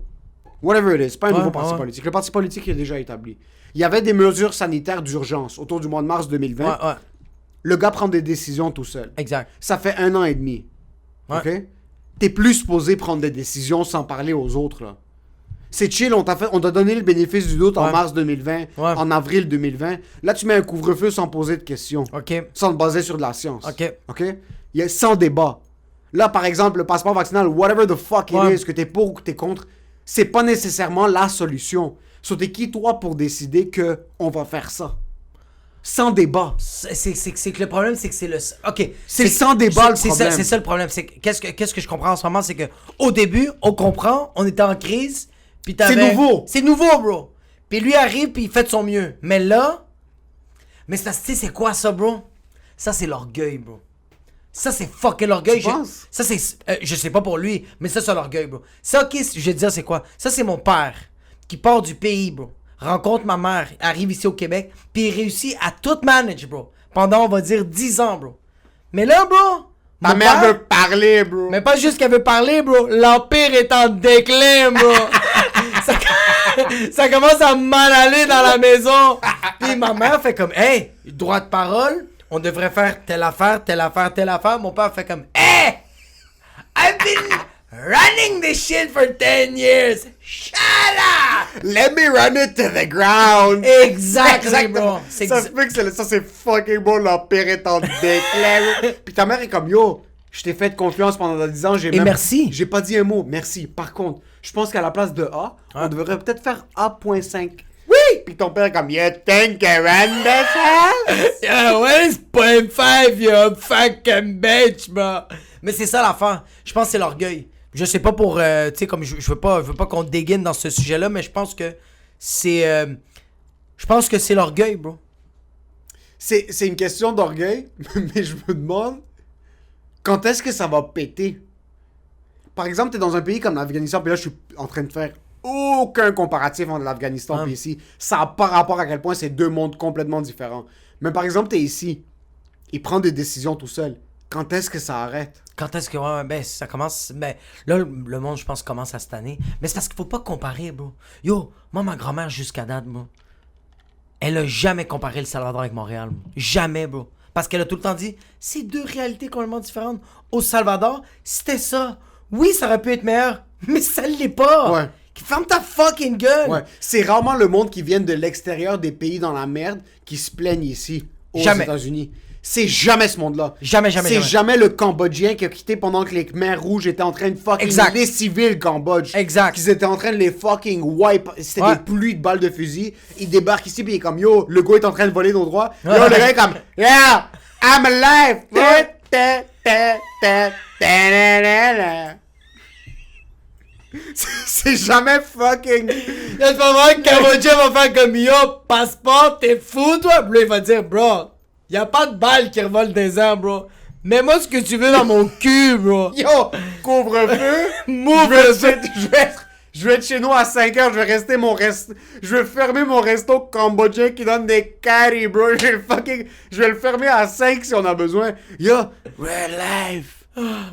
C: whatever it is, pas un
B: Ouais,
C: nouveau parti
B: ouais.
C: politique. Le parti politique est déjà établi. Il y avait des mesures sanitaires d'urgence autour du mois de mars 2020.
B: Ouais.
C: Le gars prend des décisions tout seul.
B: Exact.
C: Ça fait 1 an et demi.
B: Ouais.
C: OK? T'es plus supposé prendre des décisions sans parler aux autres, là. C'est chill, on t'a donné le bénéfice du doute en
B: Ouais.
C: mars 2020,
B: Ouais.
C: en avril 2020. Là, tu mets un couvre-feu sans poser de questions,
B: Ok.
C: sans te baser sur de la science.
B: Ok.
C: OK? Il y a sans débat. Là, par exemple, le passeport vaccinal, whatever the fuck it
B: Ouais.
C: is, que t'es pour ou que t'es contre, c'est pas nécessairement la solution. So, t'es qui, toi, pour décider que on va faire ça? Sans débat.
B: C'est que le problème, c'est que c'est le. Ok.
C: C'est sans débat, le
B: C'est ça,
C: problème.
B: c'est ça le problème. C'est que- qu'est-ce que je comprends en ce moment, c'est que au début, on comprend, on était en crise, puis t'avais.
C: C'est nouveau.
B: C'est nouveau, bro. Puis lui arrive, puis il fait de son mieux. Mais là, mais tu sais, c'est quoi ça, bro? Ça, c'est l'orgueil, bro. Ça, c'est fucking l'orgueil.
C: Tu penses?
B: Ça, c'est. Je sais pas pour lui, mais ça, c'est l'orgueil, bro. Ça, ok, je vais te dire, c'est quoi? Ça, c'est mon père qui part du pays, bro. Rencontre ma mère, arrive ici au Québec, puis il réussit à tout manage, bro. Pendant, on va dire, 10 ans, bro. Mais là, bro.
C: Ta
B: mon
C: mère
B: père-
C: veut parler, bro.
B: Mais pas juste qu'elle veut parler, bro. L'Empire est en déclin, bro. ça, ça commence à mal aller dans la maison. Puis ma mère fait comme, hey, droit de parole, on devrait faire telle affaire, telle affaire, telle affaire. Mon père fait comme, hey, I've been running this shit for 10 years. Shut up!
C: Let me run it to the ground.
B: Exactly, bro. C'est
C: Ça se peut que ça c'est fucking bon, l'empire est en déclin. Puis ta mère est comme, yo, je t'ai fait confiance pendant 10 ans.
B: Et merci.
C: J'ai pas dit un mot, merci. Par contre, je pense qu'à la place de A, on devrait peut-être faire A.5. Oui! Puis ton père est comme, you think I run this house?
B: Yeah, where's point 5, you fucking bitch, bro? Mais c'est ça l'affaire. Je pense que c'est l'orgueil. Je sais pas pour, tu sais, comme je veux pas qu'on dégaine dans ce sujet-là, mais je pense que c'est, je pense que c'est l'orgueil, bro.
C: C'est une question d'orgueil, mais je me demande quand est-ce que ça va péter? Par exemple, t'es dans un pays comme l'Afghanistan, puis là, je suis en train de faire aucun comparatif entre l'Afghanistan et ici. Ça n'a pas rapport à quel point c'est deux mondes complètement différents. Mais par exemple, t'es ici, il prend des décisions tout seul. Quand est-ce que ça arrête?
B: Quand est-ce que, ouais, ben, ça commence, ben, là, le monde, je pense, commence à se tanner. Mais c'est parce qu'il faut pas comparer, bro. Yo, moi, ma grand-mère, jusqu'à date, bro, elle a jamais comparé le Salvador avec Montréal, bro. Jamais, bro. Parce qu'elle a tout le temps dit, c'est deux réalités complètement différentes. Au Salvador, c'était ça. Oui, ça aurait pu être meilleur, mais ça l'est pas.
C: Ouais.
B: Ferme ta fucking gueule.
C: Ouais. C'est rarement le monde qui vient de l'extérieur des pays dans la merde qui se plaignent ici, aux
B: Jamais.
C: États-Unis. C'est jamais ce monde-là.
B: Jamais.
C: C'est jamais le Cambodgien qui a quitté pendant que les Khmers rouges étaient en train de fucking
B: Exact.
C: lessiver le Cambodge.
B: Exact.
C: Qu'ils étaient en train de les fucking wipe. C'était
B: Ouais.
C: des pluies de balles de fusil. Il débarque ici puis il est comme yo, le gars est en train de voler nos droits.
B: Ouais.
C: Yo, le gars est comme yeah, I'm alive. Ta, ta, ta, ta, na, na, na. C'est jamais fucking.
B: Il y a ce moment que Cambodgien va faire comme yo, passeport, t'es fou toi? Puis là, il va dire, bro, y a pas de balles qui revolent des airs, bro. Mets-moi ce que tu veux dans mon cul, bro.
C: Yo, couvre-feu.
B: Move
C: Je vais être chez nous à 5h, je vais fermer mon resto cambodgien qui donne des caries, bro. Je vais le fermer à 5 si on a besoin. Yo, we're alive.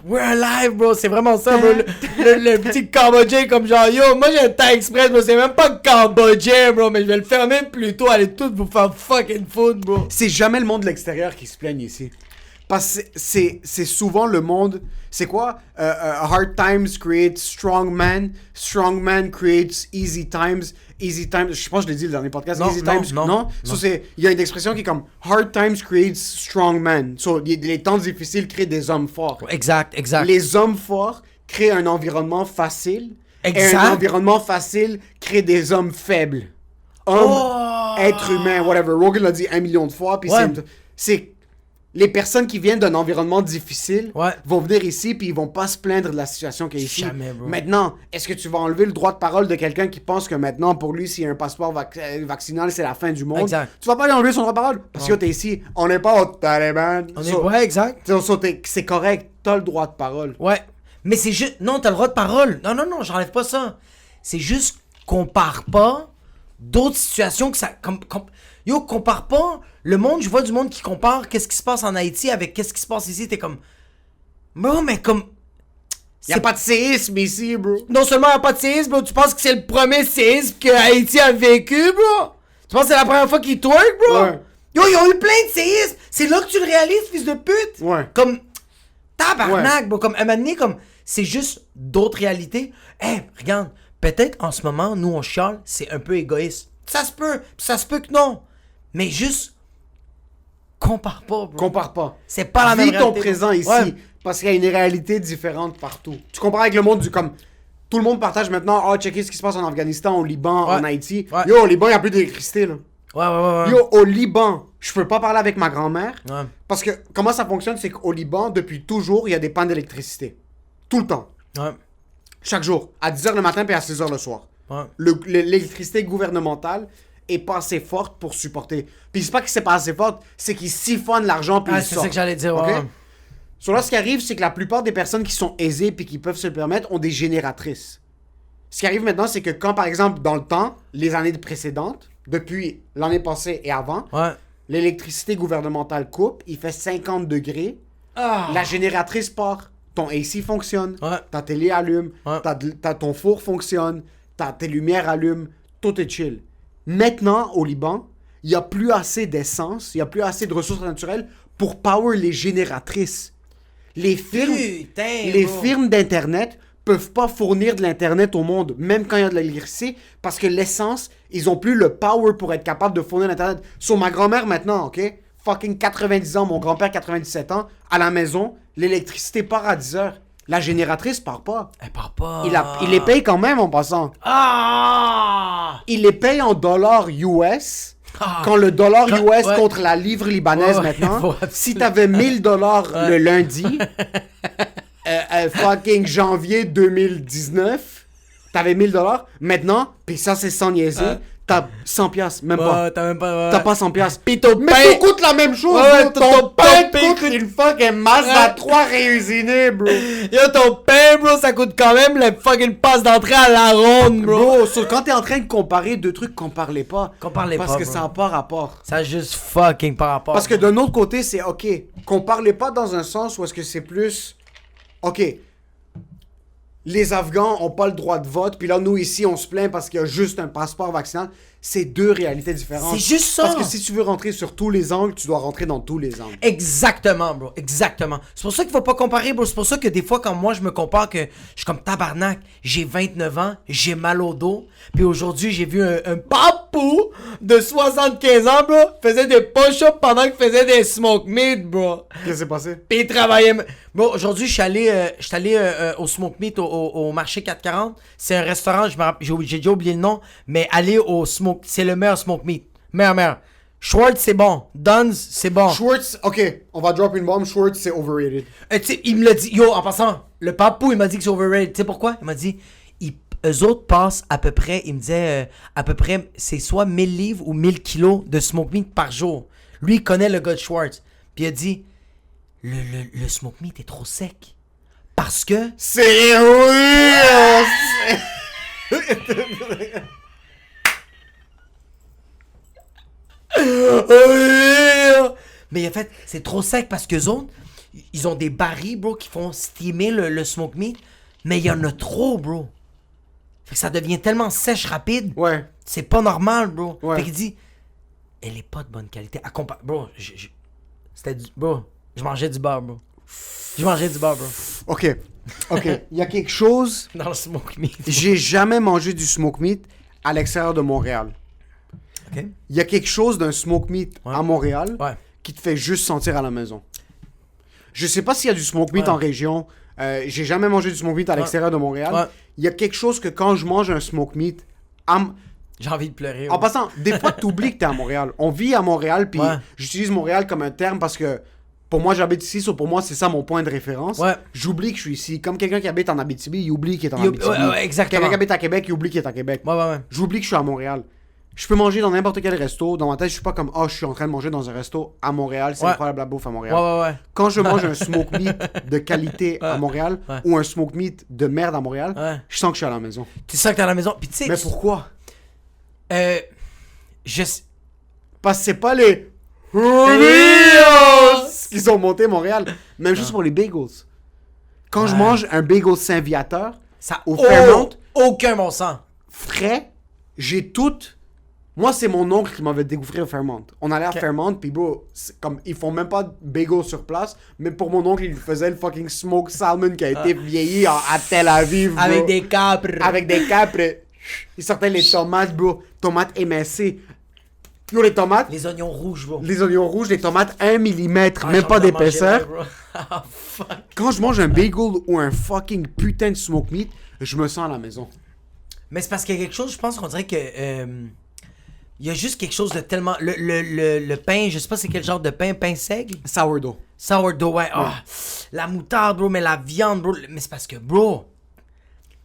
B: We're alive, bro. C'est vraiment ça, bro. Le petit Cambodgien comme genre, yo, moi j'ai un temps express, bro. C'est même pas Cambodgien, bro. Mais je vais le fermer plus tôt. Allez tous vous faire fucking food, bro.
C: C'est jamais le monde de l'extérieur qui se plaigne ici. Parce que c'est souvent le monde... C'est quoi? Hard times create strong man. Strong man creates easy times. Easy times... Je pense que je l'ai dit le dernier podcast.
B: Non,
C: easy
B: non,
C: times...
B: non.
C: So, il y a une expression qui est comme... Hard times create strong man. So, les temps difficiles créent des hommes forts.
B: Exact.
C: Les hommes forts créent un environnement facile.
B: Exact.
C: Et un environnement facile crée des hommes faibles. Hommes, êtres humains, whatever. Rogan l'a dit 1 million de fois. Puis
B: Ouais.
C: c'est... Les personnes qui viennent d'un environnement difficile
B: Ouais.
C: vont venir ici puis ils vont pas se plaindre de la situation qu'il y a ici.
B: Jamais, bro.
C: Maintenant, est-ce que tu vas enlever le droit de parole de quelqu'un qui pense que maintenant, pour lui, s'il y a un passeport vaccinal, c'est la fin du monde?
B: Exact.
C: Tu vas pas lui enlever son droit de parole parce que t'es ici. On n'est pas au Taliban.
B: Ouais, exact.
C: C'est correct. T'as le droit de parole.
B: Ouais. Mais c'est juste... Non, t'as le droit de parole. Non, j'enlève pas ça. C'est juste compare pas d'autres situations que ça... Yo, compare pas le monde. Je vois du monde qui compare qu'est-ce qui se passe en Haïti avec qu'est-ce qui se passe ici. T'es comme... Bro, mais comme...
C: Y a pas de séisme ici, bro.
B: Non seulement il n'y a pas de séisme, bro, tu penses que c'est le premier séisme que Haïti a vécu, bro? Tu penses que c'est la première fois qu'ils twerk, bro?
C: Ouais.
B: Yo, ils ont eu plein de séismes. C'est là que tu le réalises, fils de pute.
C: Ouais.
B: Comme... Tabarnak,
C: Ouais.
B: bro. Comme, à un moment donné, comme... C'est juste d'autres réalités. Regarde. Peut-être en ce moment, nous, on chiale, c'est un peu égoïste. Ça se peut. Puis ça se peut que non. Mais juste... Compare pas, bro.
C: Compare pas.
B: C'est pas la même
C: Vis ton
B: réalité.
C: présent ici.
B: Ouais.
C: Parce qu'il y a une réalité différente partout. Tu compares avec le monde du comme. Tout le monde partage maintenant. Ah, checker ce qui se passe en Afghanistan, au Liban,
B: Ouais.
C: en Haïti.
B: Ouais.
C: Yo, au Liban, il n'y a plus d'électricité, là.
B: Ouais.
C: Yo, au Liban, je peux pas parler avec ma grand-mère.
B: Ouais.
C: Parce que comment ça fonctionne, c'est qu'au Liban, depuis toujours, il y a des pannes d'électricité. Tout le temps.
B: Ouais.
C: Chaque jour. À 10h le matin puis à 6h le soir.
B: Ouais.
C: L'électricité gouvernementale est pas assez forte pour supporter. Puis c'est pas que c'est pas assez forte, c'est qu'ils siphonnent l'argent puis
B: Ah,
C: ils
B: c'est
C: sortent.
B: ça que j'allais dire,
C: Ok?
B: ouais.
C: So là, ce qui arrive, c'est que la plupart des personnes qui sont aisées puis qui peuvent se le permettre ont des génératrices. Ce qui arrive maintenant, c'est que quand, par exemple, dans le temps, les années précédentes, depuis l'année passée et avant,
B: Ouais.
C: l'électricité gouvernementale coupe, il fait 50 degrés, la génératrice part, ton AC fonctionne,
B: Ouais.
C: ta télé allume,
B: Ouais.
C: ton four fonctionne, tes lumières allument, tout est chill. Maintenant, au Liban, il n'y a plus assez d'essence, il n'y a plus assez de ressources naturelles pour power les génératrices. Les firmes d'Internet peuvent pas fournir de l'Internet au monde, même quand il y a de l'électricité, parce que l'essence, ils ont plus le power pour être capable de fournir l'Internet. Sur ma grand-mère maintenant, ok? Fucking 90 ans, mon grand-père 97 ans, à la maison, l'électricité part à 10 heures. La génératrice part pas.
B: Elle part pas.
C: Il les paye quand même en passant.
B: Ah!
C: Il les paye en dollars US.
B: Ah.
C: Quand le dollar US
B: Ouais.
C: contre la livre libanaise
B: Ouais,
C: maintenant,
B: faut
C: si t'avais 1000 dollars le lundi, fucking janvier 2019, t'avais 1000 dollars. Maintenant, puis ça c'est sans niaiser, t'as 100 piastres, même pas.
B: Ouais, t'as même pas. Ouais.
C: T'as pas 100 piastres.
B: Pis ton
C: Mais
B: pain-
C: tout coûte la même chose,
B: Ouais,
C: bro.
B: ton pain
C: coûte
B: coûte-
C: une fucking Mazda
B: Ouais.
C: 3 réusinée, bro.
B: Yo, ton pain, bro, ça coûte quand même le fucking passe d'entrée à la ronde, bro.
C: Bro, so, quand t'es en train de comparer deux trucs, comparez pas.
B: Comparez
C: Parce
B: pas,
C: que
B: bro.
C: ça n'a pas rapport.
B: Ça a juste fucking par rapport.
C: Parce que d'un autre côté, c'est OK. Comparez pas dans un sens où est-ce que c'est plus... OK. Les Afghans ont pas le droit de vote, puis là, nous, ici, on se plaint parce qu'il y a juste un passeport vaccinal. C'est deux réalités différentes.
B: C'est juste ça.
C: Parce que si tu veux rentrer sur tous les angles, tu dois rentrer dans tous les angles.
B: Exactement, bro. Exactement. C'est pour ça qu'il faut pas comparer, bro. C'est pour ça que des fois, quand moi, je me compare, que je suis comme tabarnak, j'ai 29 ans, j'ai mal au dos. Puis aujourd'hui, j'ai vu un papou de 75 ans, bro, faisait des push-ups pendant qu'il faisait des smoke meat, bro.
C: Qu'est-ce qui s'est passé?
B: Puis il travaillait. Bon, aujourd'hui, je suis allé au Smoke Meat au marché 440. C'est un restaurant, j'ai déjà oublié le nom, mais aller au Smoke, c'est le meilleur Smoke Meat. Meilleur. Schwartz, c'est bon. Duns, c'est bon.
C: Schwartz, OK, on va drop une bombe. Schwartz, c'est overrated.
B: Tu sais, il me l'a dit. Yo, en passant, le papou, il m'a dit que c'est overrated. Tu sais pourquoi? Il m'a dit, eux autres passent à peu près, il me disait, à peu près, c'est soit 1000 livres ou 1000 kilos de Smoke Meat par jour. Lui, il connaît le gars de Schwartz. Puis il a dit, le smoke meat est trop sec. Parce que...
C: C'est real!
B: Mais en fait, c'est trop sec parce qu'eux autres, ils ont des barils, bro, qui font steamer le smoke meat, mais il y en a trop, bro. Fait que ça devient tellement sèche rapide.
C: Ouais.
B: C'est pas normal, bro.
C: Ouais.
B: Fait qu'il dit, elle est pas de bonne qualité. Bro, c'était du... Bro, je mangeais du beurre, bro. Je mangeais du beurre, bro.
C: Ok. Il y a quelque chose...
B: Dans le smoke meat.
C: J'ai jamais mangé du smoke meat à l'extérieur de Montréal.
B: OK.
C: Il y a quelque chose d'un smoke meat à Montréal
B: Ouais.
C: qui te fait juste sentir à la maison. Je sais pas s'il y a du smoke meat en région. J'ai jamais mangé du smoke meat à l'extérieur de Montréal.
B: Ouais.
C: Il y a quelque chose que quand je mange un smoke meat...
B: J'ai envie de pleurer.
C: En passant, des fois, t'oublies que t'es à Montréal. On vit à Montréal, puis
B: Ouais.
C: j'utilise Montréal comme un terme parce que pour moi, j'habite ici, pour moi, c'est ça mon point de référence.
B: Ouais.
C: J'oublie que je suis ici. Comme quelqu'un qui habite en Abitibi, il oublie qu'il est en
B: Il-
C: Abitibi.
B: ouais, exactement.
C: Quelqu'un qui habite à Québec, il oublie qu'il est à Québec.
B: Ouais.
C: J'oublie que je suis à Montréal. Je peux manger dans n'importe quel resto. Dans ma tête, je suis pas comme, je suis en train de manger dans un resto à Montréal. C'est
B: Ouais.
C: incroyable la bouffe à Montréal.
B: Ouais.
C: Quand je mange un smoke meat de qualité à Montréal
B: Ouais.
C: ou un smoke meat de merde à Montréal,
B: Ouais.
C: je sens que je suis à la maison.
B: Tu sens que t'es à la maison. Puis tu sais...
C: Mais pourquoi?
B: Je...
C: Parce que c'est pas les Cheerios qui sont montés à Montréal. Même chose pour les bagels. Quand je mange un bagel Saint-Viateur,
B: Ça
C: au Fairmont,
B: aucun bon sens.
C: frais, j'ai tout. Moi, c'est mon oncle qui m'avait découvert au Fairmont. On allait à
B: Ok.
C: Fairmont, puis bro, comme, ils font même pas de bagel sur place, mais pour mon oncle, il faisait le fucking smoked salmon qui a été vieilli à Tel Aviv, bro.
B: Avec des capres.
C: Avec des capres. Il sortait les tomates, bro. Tomates émincées. Yo, les tomates,
B: Les oignons rouges, bro.
C: les oignons rouges, les tomates 1 mm, même
B: Ah,
C: pas
B: j'ai envie d'en manger
C: d'épaisseur.
B: là, bro. Ah, fuck.
C: Quand je mange un bagel ou un fucking putain de smoke meat, je me sens à la maison.
B: Mais c'est parce qu'il y a quelque chose, je pense qu'on dirait que... il y a juste quelque chose de tellement... Le pain, je sais pas c'est quel genre de pain seigle?
C: Sourdough.
B: Sourdough, ouais. Ah, la moutarde, bro, mais la viande, bro. Mais c'est parce que, bro...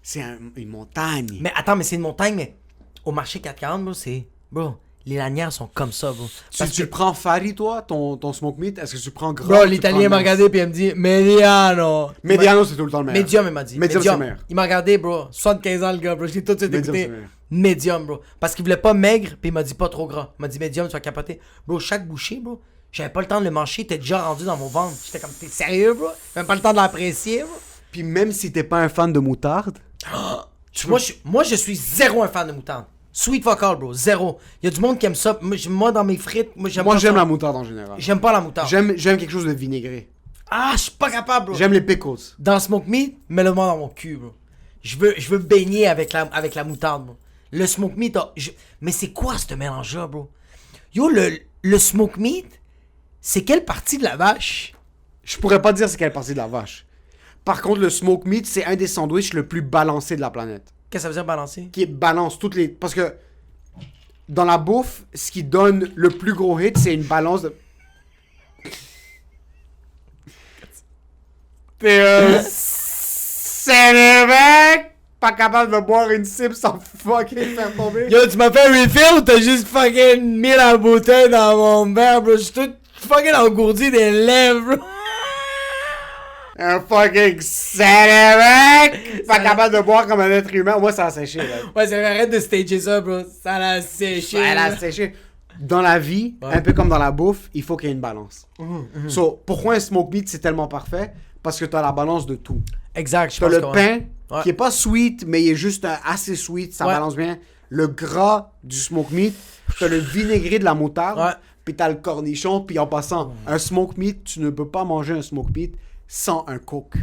C: C'est une montagne.
B: Mais attends, mais c'est une montagne, mais au marché 440, bro, c'est... Bro, les lanières sont comme ça, bro.
C: Tu le prends fari, toi, ton smoke meat? Est-ce que tu le prends gras?
B: Bro,
C: ou tu
B: l'italien
C: prends
B: m'a
C: mince?
B: regardé puis il me dit Mediano.
C: Mediano, c'est tout le temps le meilleur.
B: Medium, il m'a dit.
C: Medium, c'est meilleur.
B: Il m'a regardé, bro. 75 ans, le gars, bro. Je l'ai tout de suite
C: Medium,
B: écouté.
C: c'est meilleur.
B: Medium, bro. Parce qu'il voulait pas maigre, puis il m'a dit pas trop gras. Il m'a dit medium, tu vas capoter. Bro, chaque bouchée, bro, j'avais pas le temps de le manger, t'es déjà rendu dans mon ventre. J'étais comme, t'es sérieux, bro? Même pas le temps de l'apprécier, bro.
C: Puis même si t'es pas un fan de moutarde,
B: Moi, je suis zéro un fan de moutarde. Sweet fuck all, bro. Zéro. Il y a du monde qui aime ça. Moi, dans mes frites, moi, j'aime pas
C: j'aime
B: ça.
C: la moutarde en général.
B: J'aime pas la moutarde.
C: J'aime quelque chose de vinaigré.
B: Ah, je suis pas capable, bro.
C: J'aime les pickles.
B: Dans smoke meat, mets-le-moi dans mon cul, bro. Je veux baigner avec la moutarde, bro. Le smoke meat, mais c'est quoi ce mélange-là, bro? Yo, le smoke meat, c'est quelle partie de la vache?
C: Je pourrais pas dire c'est quelle partie de la vache. Par contre, le smoke meat, c'est un des sandwichs le plus balancé de la planète.
B: Qu'est-ce que ça veut dire balancer?
C: Qui balance toutes les... Parce que dans la bouffe, ce qui donne le plus gros hit, c'est une balance de... T'es c'est le mec pas capable de boire une cible sans fucking faire tomber.
B: Yo, tu m'as fait un refill ou t'as juste fucking mis la bouteille dans mon verre, bro? Je suis tout fucking engourdi des lèvres, bro.
C: Un fucking c'est mec pas capable de boire comme un être humain. Moi, ça a séché, là.
B: Ouais, c'est vrai, arrête de stager ça, bro. Ça l'a séché.
C: Elle a
B: là.
C: séché. Dans la vie,
B: Ouais.
C: un peu comme dans la bouffe, il faut qu'il y ait une balance. So, pourquoi un smoke meat, c'est tellement parfait? Parce que t'as la balance de tout.
B: Exact, je
C: T'as
B: pense
C: le
B: que ouais.
C: pain,
B: Ouais.
C: qui est pas sweet, mais il est juste assez sweet, ça
B: Ouais.
C: balance bien. Le gras du smoke meat, t'as le vinaigré de la moutarde,
B: Ouais.
C: puis t'as le cornichon, puis en passant, un smoke meat, tu ne peux pas manger un smoke meat sans un coke.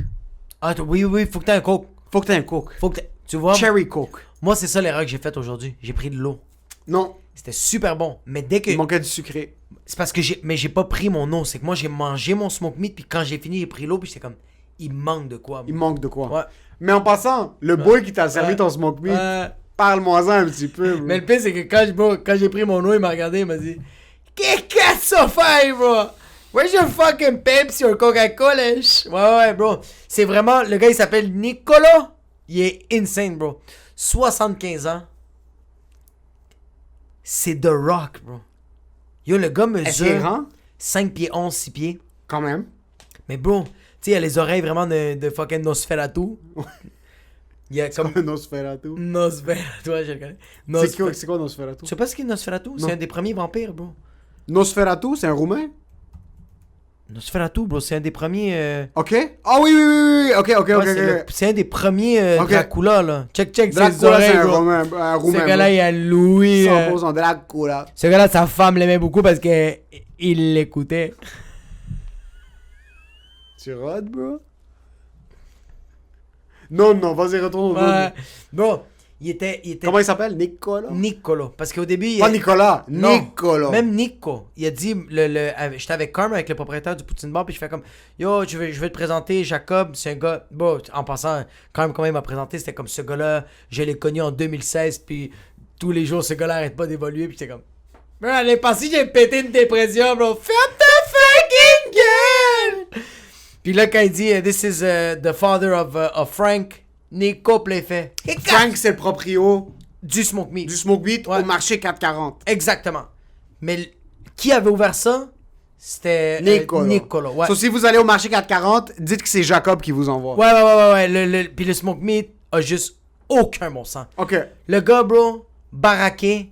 B: Ah, oui, faut que t'aies un coke.
C: Faut que t'aies un coke.
B: Faut que tu vois,
C: Cherry coke.
B: moi, c'est ça l'erreur que j'ai faite aujourd'hui. J'ai pris de l'eau.
C: Non,
B: C'était super bon. Mais dès que...
C: il manquait du sucré.
B: C'est parce que j'ai pas pris mon eau. C'est que moi, j'ai mangé mon smoke meat, puis quand j'ai fini, j'ai pris l'eau, puis j'étais comme... Il manque de quoi,
C: Il
B: moi.
C: manque de quoi.
B: Ouais.
C: Mais en passant, le boy qui t'a servi
B: Ouais.
C: ton smoke meat, parle-moi-en un petit peu. bro.
B: Mais le pire, c'est que quand j'ai pris mon eau, il m'a regardé, il m'a dit... Qu'est-ce que ça fait, bro? Where's your fucking Pepsi or Coca-Cola? Ouais, bro. C'est vraiment... Le gars, il s'appelle Nicolas. Il est insane, bro. 75 ans. C'est The Rock, bro. Yo, le gars
C: Est-ce qu'il est
B: mesure
C: grand?
B: 5 pieds 11, 6 pieds.
C: Quand même.
B: Mais bro, tu sais, il a les oreilles vraiment de fucking Nosferatu. Il y a comme...
C: Nosferatu.
B: Nosferatu, ouais, je le connais.
C: C'est quoi Nosferatu?
B: Tu sais pas ce qu'est Nosferatu?
C: Non.
B: C'est un des premiers vampires, bro.
C: Nosferatu, c'est un roumain?
B: Nosferatu, bro, c'est un des premiers...
C: Ok. Ah oui, oui, oui, oui. Ok.
B: Ouais, c'est un des premiers
C: Ok.
B: Dracula, là. Check ses
C: Dracula, c'est
B: oreilles,
C: un
B: bro.
C: roumain. Un roumain.
B: Ce gars-là, il a Louis.
C: 100% Dracula.
B: Ce gars-là, sa femme l'aimait beaucoup parce qu'il l'écoutait.
C: Tu rodes, bro? Non, vas-y, retourne au
B: Ouais. Bro, il était...
C: Comment il s'appelle? Nicolas?
B: Nicolo. Parce qu'au début...
C: Pas Nicolas,
B: Non,
C: Nicolas.
B: Même Nico. Il a dit... J'étais avec Carm, avec le propriétaire du Poutine Bar, puis je fais comme... Yo, je vais te présenter Jacob. C'est un gars... Bon, en passant, Carm, quand il m'a présenté, c'était comme ce gars-là, je l'ai connu en 2016, puis tous les jours, ce gars-là arrête pas d'évoluer, puis j'étais comme... Bro, l'année passée, j'ai pété une dépression, bro. Ferme ta fucking gueule! Puis là, quand il dit This is the father of Frank, Nico play fait.
C: Frank, c'est le proprio
B: Du Smoke Meat.
C: du Smoke Beat
B: Ouais.
C: au marché 440.
B: Exactement. Mais qui avait ouvert ça? C'était
C: Nicolas.
B: Nicolas. Ouais.
C: So, si vous allez au marché 440, dites que c'est Jacob qui vous envoie.
B: Ouais. Puis le Smoke Meat a juste aucun bon sens.
C: Ok.
B: Le gars, bro, baraqué,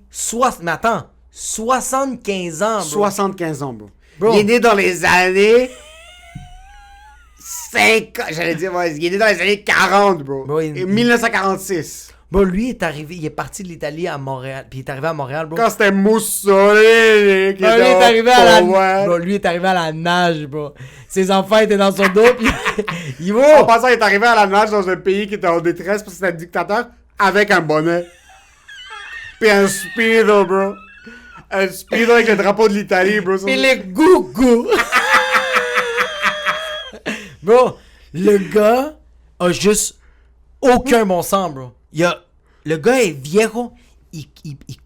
B: mais attends, 75 ans, bro.
C: 75 ans, bro.
B: Bro.
C: Il est né dans les années... 5... J'allais dire, ouais, il est né dans les années 40, bro.
B: Bro,
C: Et 1946.
B: Bro, lui est arrivé, il est parti de l'Italie à Montréal. Puis il est arrivé à Montréal, bro.
C: Quand c'était Mussolini qui
B: Bro, lui
C: était
B: est arrivé
C: au
B: à la...
C: pouvoir.
B: Bro, lui est arrivé à la nage, bro. Ses enfants étaient dans son dos, puis il
C: En
B: va.
C: passant, il est arrivé à la nage dans un pays qui était en détresse parce que c'était un dictateur avec un bonnet. Puis un speedo, bro. Un speedo avec le drapeau de l'Italie, bro.
B: Puis les gougous. Bro, le gars a juste aucun bon sens, bro. Le gars est viejo, il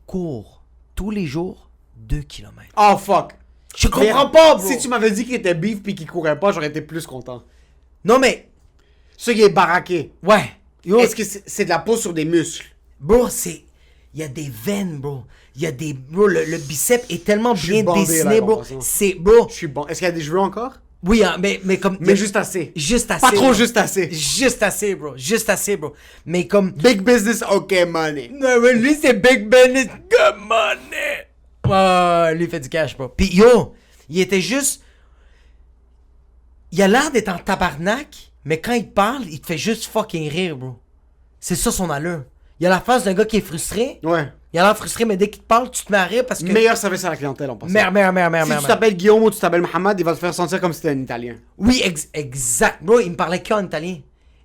B: court tous les jours 2 km.
C: Oh, fuck.
B: Je comprends pas, bro.
C: Si tu m'avais dit qu'il était beef puis qu'il courait pas, j'aurais été plus content.
B: Non, mais,
C: Ce qui est baraqué.
B: ouais. Yo,
C: Est-ce que c'est de la peau sur des muscles?
B: bro, il y a des veines, bro. Il y a des... Bro, le bicep est tellement
C: suis
B: bien
C: bandé,
B: dessiné,
C: là,
B: bro.
C: en passant.
B: C'est, bro...
C: Je suis bon. Est-ce qu'il y a des cheveux encore?
B: Oui, hein, mais comme...
C: Mais juste assez.
B: Juste assez.
C: Pas trop
B: bro.
C: juste assez.
B: Juste assez, bro. Juste assez, bro. Mais comme...
C: Big business, ok money.
B: Non, mais lui, c'est Big Ben, it's good money. Ouais, lui, il fait du cash, bro. Pis yo, il était juste... Il a l'air d'être en tabarnak, mais quand il parle, il te fait juste fucking rire, bro. C'est ça son allure. Il a la face d'un gars qui est frustré.
C: Ouais.
B: Il a l'air frustré, mais dès qu'il te parle, tu te mets à rire parce que...
C: Meilleur service à la clientèle en passant.
B: Merde.
C: Si tu t'appelles Guillaume ou tu t'appelles Mohamed, il va te faire sentir comme si t'étais un Italien.
B: Oui, exact. Bro, il me parlait qu'en italien.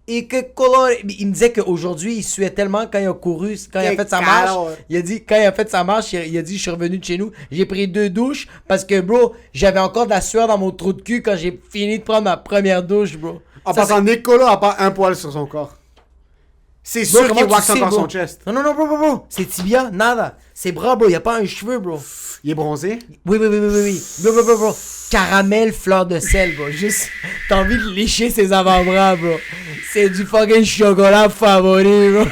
B: Et que colore... Il me disait qu'aujourd'hui, il suait tellement quand il a couru, quand il a
C: Que
B: fait sa marche.
C: calor.
B: Il a dit, quand il a fait sa marche, il a dit, je suis revenu de chez nous. J'ai pris 2 douches parce que, bro, j'avais encore de la sueur dans mon trou de cul quand j'ai fini de prendre ma première douche, bro.
C: En
B: Ça,
C: passant, Nicolas a pas un poil sur son corps. C'est
B: Bro,
C: sûr
B: comment
C: qu'il
B: tu
C: wax
B: sais,
C: encore
B: bro?
C: son chest.
B: Non, bro. C'est tibia, nada. C'est bras, bro. Il a pas un cheveu, bro.
C: Il est bronzé.
B: Oui. Bro. Caramel, fleur de sel, bro. Juste, t'as envie de lécher ses avant-bras, bro. C'est du fucking chocolat favori, bro.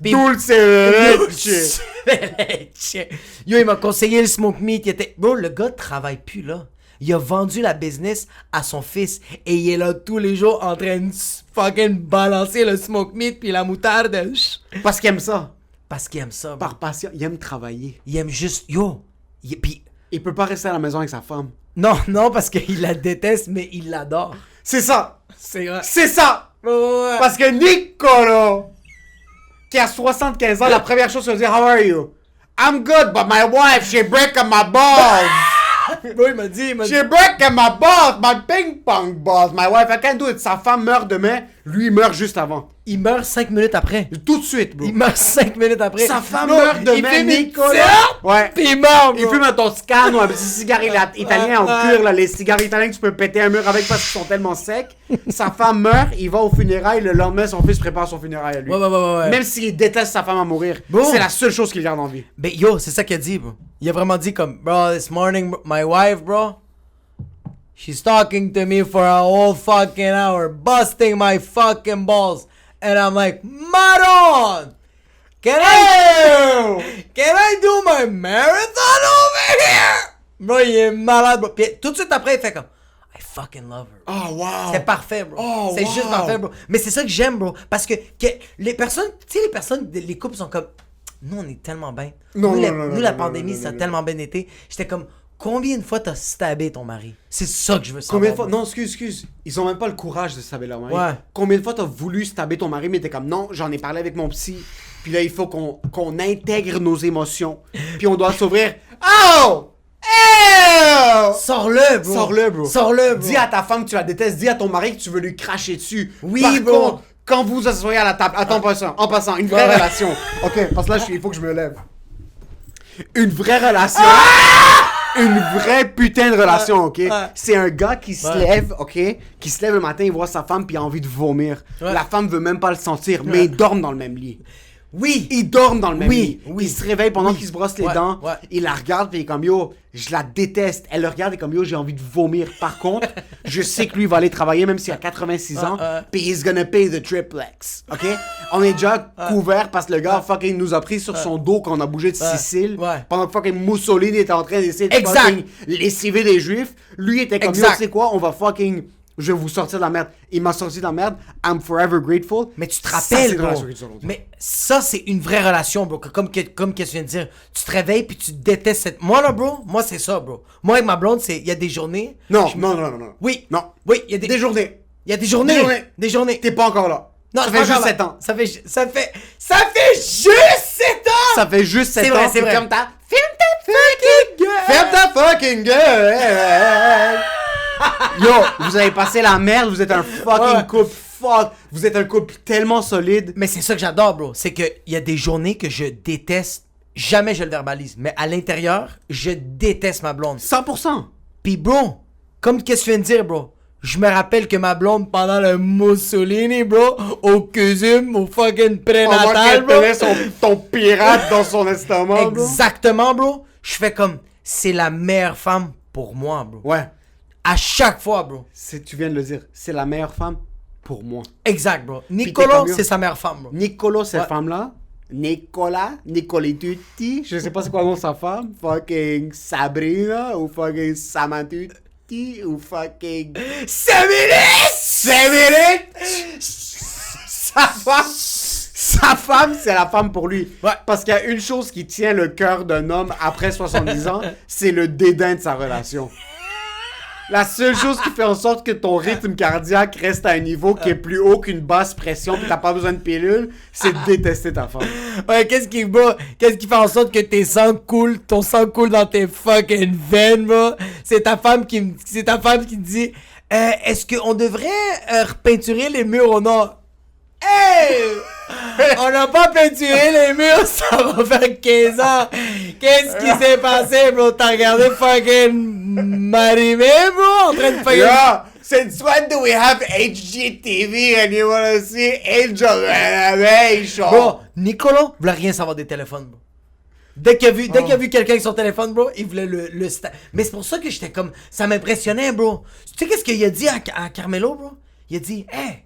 B: Puis-
C: Dulce de leche.
B: Yo, il m'a conseillé le smoke meat. Bro, le gars travaille plus là. Il a vendu la business à son fils. Et il est là tous les jours en train de fucking balancer le smoke meat puis la moutarde.
C: Parce qu'il aime ça.
B: Parce qu'il aime ça, bro.
C: Par passion. Il aime travailler.
B: Il aime juste... Yo. Puis...
C: Il peut pas rester à la maison avec sa femme.
B: Non, parce qu'il la déteste, mais il l'adore.
C: C'est ça.
B: C'est vrai.
C: C'est ça.
B: Ouais.
C: Parce que Nicolas, qui a 75 ans, la première chose, c'est de dire, how are you? I'm good, but my wife, she broken my balls.
B: Bro, il m'a dit...
C: She broken my balls, my ping pong balls. My wife, I can't do it. Sa femme meurt demain, lui il meurt juste avant.
B: Il meurt 5 minutes après.
C: Tout de suite, bro.
B: Il meurt 5 minutes après.
C: Sa femme
B: Bro,
C: meurt
B: il
C: demain,
B: fume une
C: Nicolas.
B: cigarette,
C: Ouais.
B: Puis il meurt, bro.
C: Il fume un Toscane ou un petit cigare italien en cuir, là. Les cigares italiens que tu peux péter un mur avec parce qu'ils sont tellement secs. Sa femme meurt, il va au funérailles, le lendemain, son fils prépare son funérail à lui.
B: Ouais.
C: Même s'il déteste sa femme à mourir,
B: Bro.
C: c'est la seule chose qu'il garde en vie.
B: Ben yo, c'est ça qu'il a dit, bro. Il a vraiment dit comme, bro, this morning, my wife, bro, she's talking to me for a whole fucking hour, busting my fucking balls. And I'm like, Maron! Can I do my marathon over here? Bro, il est malade, bro. Puis tout de suite après, il fait comme, I fucking love her.
C: Oh, wow.
B: C'est parfait, bro.
C: Oh,
B: c'est
C: wow.
B: juste parfait, bro. Mais c'est ça que j'aime, bro. Parce que les personnes, tu sais, les couples sont comme, nous, on est tellement bien.
C: Non,
B: nous,
C: non,
B: la
C: non,
B: pandémie,
C: non,
B: ça a
C: non.
B: tellement bien été. J'étais comme, combien de fois t'as stabé ton mari? C'est ça que je veux savoir.
C: Combien de fois...
B: bro.
C: Non, excuse. Ils ont même pas le courage de stabber leur mari.
B: Ouais.
C: Combien de fois t'as voulu stabber ton mari, mais t'es comme, non, j'en ai parlé avec mon psy. Puis là, il faut qu'on intègre nos émotions. Puis on doit s'ouvrir. Oh! Oh!
B: Sors-le, bro.
C: Sors-le, bro.
B: Sors-le, bro.
C: Dis à ta femme que tu la détestes. Dis à ton mari que tu veux lui cracher dessus.
B: Oui,
C: Par
B: bro.
C: contre, quand vous vous asseyez à la table... Attends, en passant, une vraie relation. OK, parce que là, il faut que je me lève. Une vraie relation... Une vraie putain de relation, ok? C'est un gars qui se lève, ok? Qui se lève le matin, il voit sa femme, puis il a envie de vomir.
B: Ouais.
C: La femme veut même pas le sentir, mais ils dorment dans le même lit.
B: Oui.
C: Ils dorment dans le même
B: Oui,
C: lit.
B: oui.
C: Il se réveille pendant qu'il se brosse les
B: Ouais,
C: dents.
B: ouais.
C: Il la regarde, puis il est comme, yo, je la déteste. Elle le regarde et comme, yo, j'ai envie de vomir. Par contre, je sais que lui, il va aller travailler, même s'il a 86 ans, puis he's gonna pay the triplex, ok? On est déjà couvert parce que le gars fucking nous a pris sur son dos quand on a bougé de Sicile.
B: Ouais.
C: Pendant que fucking Mussolini était en train d'essayer de
B: Exact.
C: fucking lessiver des juifs. Lui était comme, yo,
B: Exact.
C: tu sais quoi, on va fucking... Je vais vous sortir de la merde. Il m'a sorti de la merde. I'm forever grateful.
B: Mais tu te
C: Ça, c'est
B: rappelles,
C: une
B: bro.
C: relation qui dure longtemps.
B: Mais ça, c'est une vraie relation, bro. Comme qu'est-ce que tu viens de dire. Tu te réveilles puis tu détestes cette... Moi, là, bro, moi, c'est ça, bro. Moi, avec ma blonde, il y a des journées...
C: Non,
B: je-
C: non.
B: Oui.
C: Non.
B: Oui, il y a des...
C: Des journées.
B: Il y a des journées.
C: Des journées.
B: Des journées.
C: T'es pas encore là.
B: Non,
C: ça
B: c'est
C: fait
B: pas
C: juste
B: grave.
C: 7 ans.
B: Ça fait juste 7 ans!
C: Ça fait juste 7
B: C'est
C: ans.
B: vrai, c'est vrai.
C: Ferme ta fucking gueule. Ferme ta fucking gueule. Yo, vous avez passé la merde. Vous êtes un fucking
B: Ouais.
C: couple. Fuck. Vous êtes un couple tellement solide.
B: Mais c'est ça que j'adore, bro. C'est qu'il y a des journées que je déteste. Jamais je le verbalise. Mais à l'intérieur, je déteste ma blonde.
C: 100%.
B: Pis bro, comme qu'est-ce que tu viens de dire, bro? Je me rappelle que ma blonde, pendant le Mussolini, bro, au Cusum, au fucking
C: Pendant
B: prénatal,
C: qu'elle
B: bro.
C: tenait ton pirate dans son estomac, bro.
B: Exactement, bro. Je fais comme, c'est la meilleure femme pour moi, bro.
C: Ouais.
B: À chaque fois, bro.
C: Tu viens de le dire. C'est la meilleure femme pour moi.
B: Exact, bro.
C: t'es
B: Nicolo,
C: combien?
B: c'est sa meilleure femme, bro.
C: Nicolo, cette
B: Ouais.
C: femme-là. Nicolitutti, je sais pas c'est quoi le nom de sa femme. Fucking Sabrina ou fucking Samantutti ou fucking
B: 5 minutes!
C: 5 minutes! Sa femme, c'est la femme pour lui.
B: Ouais.
C: Parce qu'il y a une chose qui tient le cœur d'un homme après 70 ans, c'est le dédain de sa relation. La seule chose qui fait en sorte que ton rythme cardiaque reste à un niveau qui est plus haut qu'une basse pression pis t'as pas besoin de pilule, c'est de détester ta femme.
B: Ouais, qu'est-ce qui fait en sorte que ton sang coule dans tes fucking veines, bro? C'est ta femme qui te dit, est-ce qu'on devrait repeinturer les murs au nord? Hey! On n'a pas peinturé les murs, ça va faire 15 ans. Qu'est-ce qui s'est passé, bro? T'as regardé fucking Marimé, bro? En train de faire...
C: Yeah, since when do we have HGTV and you wanna see Angel Renovation?
B: Bro, Nicolas voulait rien savoir des téléphones, bro. Dès qu'il a vu quelqu'un avec son téléphone, bro, il voulait le Mais c'est pour ça que j'étais comme... Ça m'impressionnait, bro. Tu sais qu'est-ce qu'il a dit à Carmelo, bro? Il a dit, hey,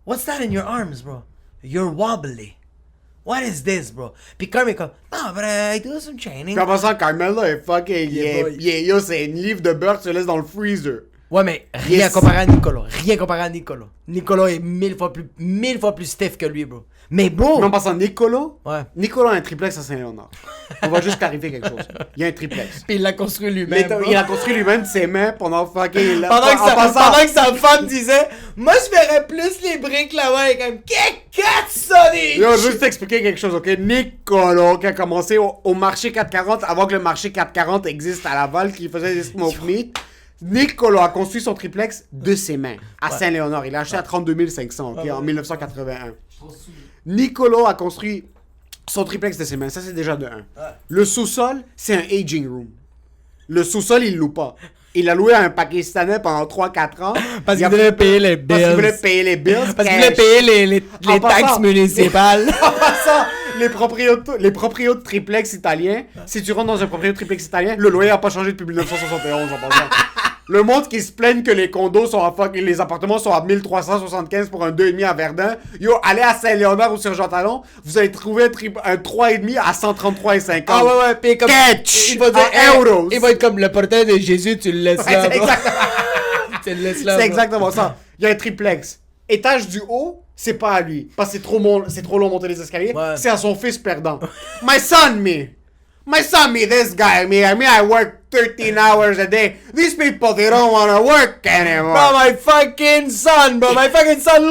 B: what's that in your arms, bro? You're wobbly. What is this, bro? Puis Carmelo est comme, non, but I do some training.
C: Puis en passant, Carmelo est fucking...
B: boy.
C: Yo, c'est une livre de beurre que tu laisses dans le freezer.
B: Ouais, mais rien
C: Yes.
B: comparé à Nicolas. Rien comparé à Nicolas. Nicolas est 1000 fois plus stiff que lui, bro. Mais bro...
C: Mais en passant, Nicolo,
B: Ouais.
C: Nicolo a un triplex à Saint-Léonard. On va juste clarifier quelque chose. Il y a un triplex.
B: Puis il l'a construit lui-même, bro.
C: Il a construit lui-même de ses mains pendant fucking...
B: Pendant
C: en passant-
B: que sa femme disait, moi je verrais plus les briques là-bas, et comme, qu'est-ce ça des...
C: Yo, je veux juste t'expliquer quelque chose, ok? Nicolo, qui a commencé au marché 440, avant que le marché 440 existe à Laval, qui faisait des smoke meat. Nicolo a construit son triplex de ses mains, à Saint-Léonard. Il l'a acheté à 32 500, ok? En 1981. Nicolo a construit son triplex de ses mains. Ça, c'est déjà de 1. Le sous-sol, c'est un aging room. Le sous-sol, il loue pas. Il a loué à un Pakistanais pendant 3-4 ans.
B: Parce
C: Il a-
B: qu'il voulait payer les bills.
C: Parce qu'il voulait payer les bills.
B: Parce qu'il
C: cash.
B: voulait payer les
C: En
B: taxes
C: passant-
B: municipales.
C: En passant, les proprios de triplex italiens, si tu rentres dans un proprio de triplex italien, le loyer a pas changé depuis 1971 en passant. Le monde qui se plaigne que les condos sont à les appartements sont à 1375 pour un 2,5 à Verdun. Yo, allez à Saint-Léonard ou sur Jean-Talon, vous allez trouver un 3,5 à 133,50.
B: Ah ouais, puis comme...
C: Catch!
B: Il va dire,
C: En euros.
B: il va être comme le portail de Jésus, tu le laisses là,
C: Ouais,
B: bro.
C: exactement.
B: Laisse-la,
C: C'est
B: bro.
C: exactement ça. Il y a un triplex. Étage du haut, c'est pas à lui. Parce que c'est trop long monter les escaliers.
B: Ouais.
C: C'est à son fils perdant. My son, me, this guy, I work 13 hours a day. These people, they don't wanna work anymore.
B: Bro, my fucking son,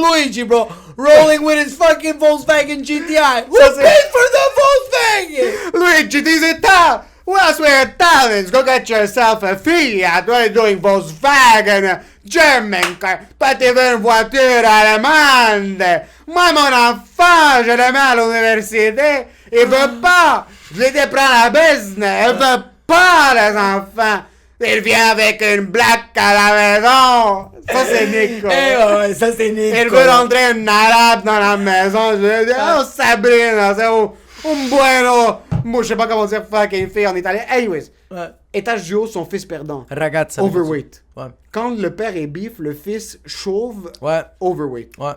B: Luigi, bro, rolling with his fucking Volkswagen GTI. Who
C: Ça, c'est-
B: paid for the Volkswagen?
C: Luigi, these are Where's where talents? Go get yourself a Fiat. What are you doing? Volkswagen, German car. Toi, tu veux une voiture allemande. Moi, mon enfant, je le mets à l'université. Il veut pas. Je l'ai dit prendre la business. Il veut pas, les enfants. Il vient avec une blague à la maison. Ça, c'est Nico.
B: Ouais, ça c'est Nico.
C: Il veut rentrer un arabe dans la maison. Je lui dis, oh, Sabrina, c'est un bueno. Moi, je sais pas comment dire fucking fille en italien. Anyways,
B: Ouais.
C: étage du haut, son fils perdant.
B: Ragazza.
C: Overweight.
B: Ouais.
C: Quand le père est beef, le fils chauve,
B: Ouais.
C: overweight.
B: Ouais.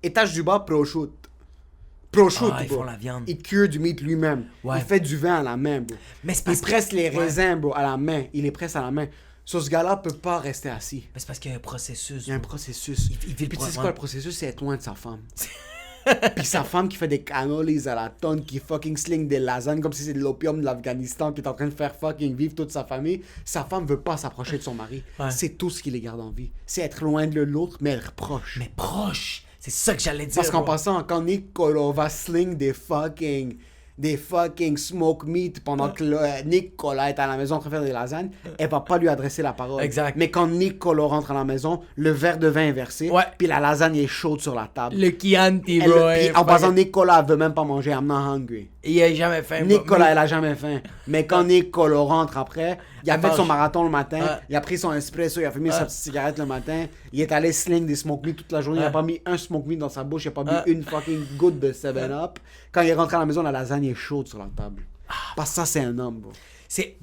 C: Étage du bas, prosciutto. Prosciutto,
B: Ah, ils
C: bro.
B: font la viande.
C: Il cure du meat lui-même.
B: Ouais.
C: Il fait du vin à la main, bro.
B: Mais c'est
C: Il
B: parce que-
C: presse les
B: Ouais.
C: raisins, bro, à la main. Il les presse à la main. So, ce gars-là peut pas rester assis.
B: Mais c'est parce qu'il y a un processus.
C: Il y a un
B: bro.
C: processus.
B: Il vit le
C: Puis tu sais
B: pro-
C: quoi,
B: ouais.
C: le processus, c'est être loin de sa femme. Puis sa femme qui fait des cannolis à la tonne, qui fucking sling des lasagnes comme si c'est de l'opium de l'Afghanistan, qui est en train de faire fucking vivre toute sa famille. Sa femme veut pas s'approcher de son mari.
B: Ouais.
C: C'est tout ce qui les garde en vie. C'est être loin de l'autre, mais être proche.
B: Mais proche. C'est ça que j'allais dire.
C: Parce qu'en
B: bro.
C: passant, quand Nicolo va sling des fucking smoke meat pendant que Nicolas est à la maison en train de faire des lasagnes, elle va pas lui adresser la parole.
B: Exact.
C: Mais quand Nicolo rentre à la maison, le verre de vin est versé,
B: Ouais.
C: puis la lasagne est chaude sur la table.
B: Le Chianti,
C: Elle-
B: bro.
C: puis
B: hein,
C: en passant,
B: fucking-
C: Nicolas veut même pas manger. I'm not hungry.
B: Il a jamais faim. bro.
C: Nicolas, elle a jamais faim. Mais quand Nicolas rentre après, il a
B: Elle
C: fait
B: mange.
C: son marathon le matin,
B: Ouais.
C: il a pris son espresso, il a fumé
B: Ouais.
C: sa petite cigarette le matin, il est allé sling des smoke meat toute la journée, il a
B: Ouais.
C: pas mis un smoke meat dans sa bouche, il a pas bu
B: Ouais.
C: une fucking goutte de 7-Up. Quand il est rentré à la maison, la lasagne est chaude sur la table. Parce que ça, c'est un homme, bro.
B: C'est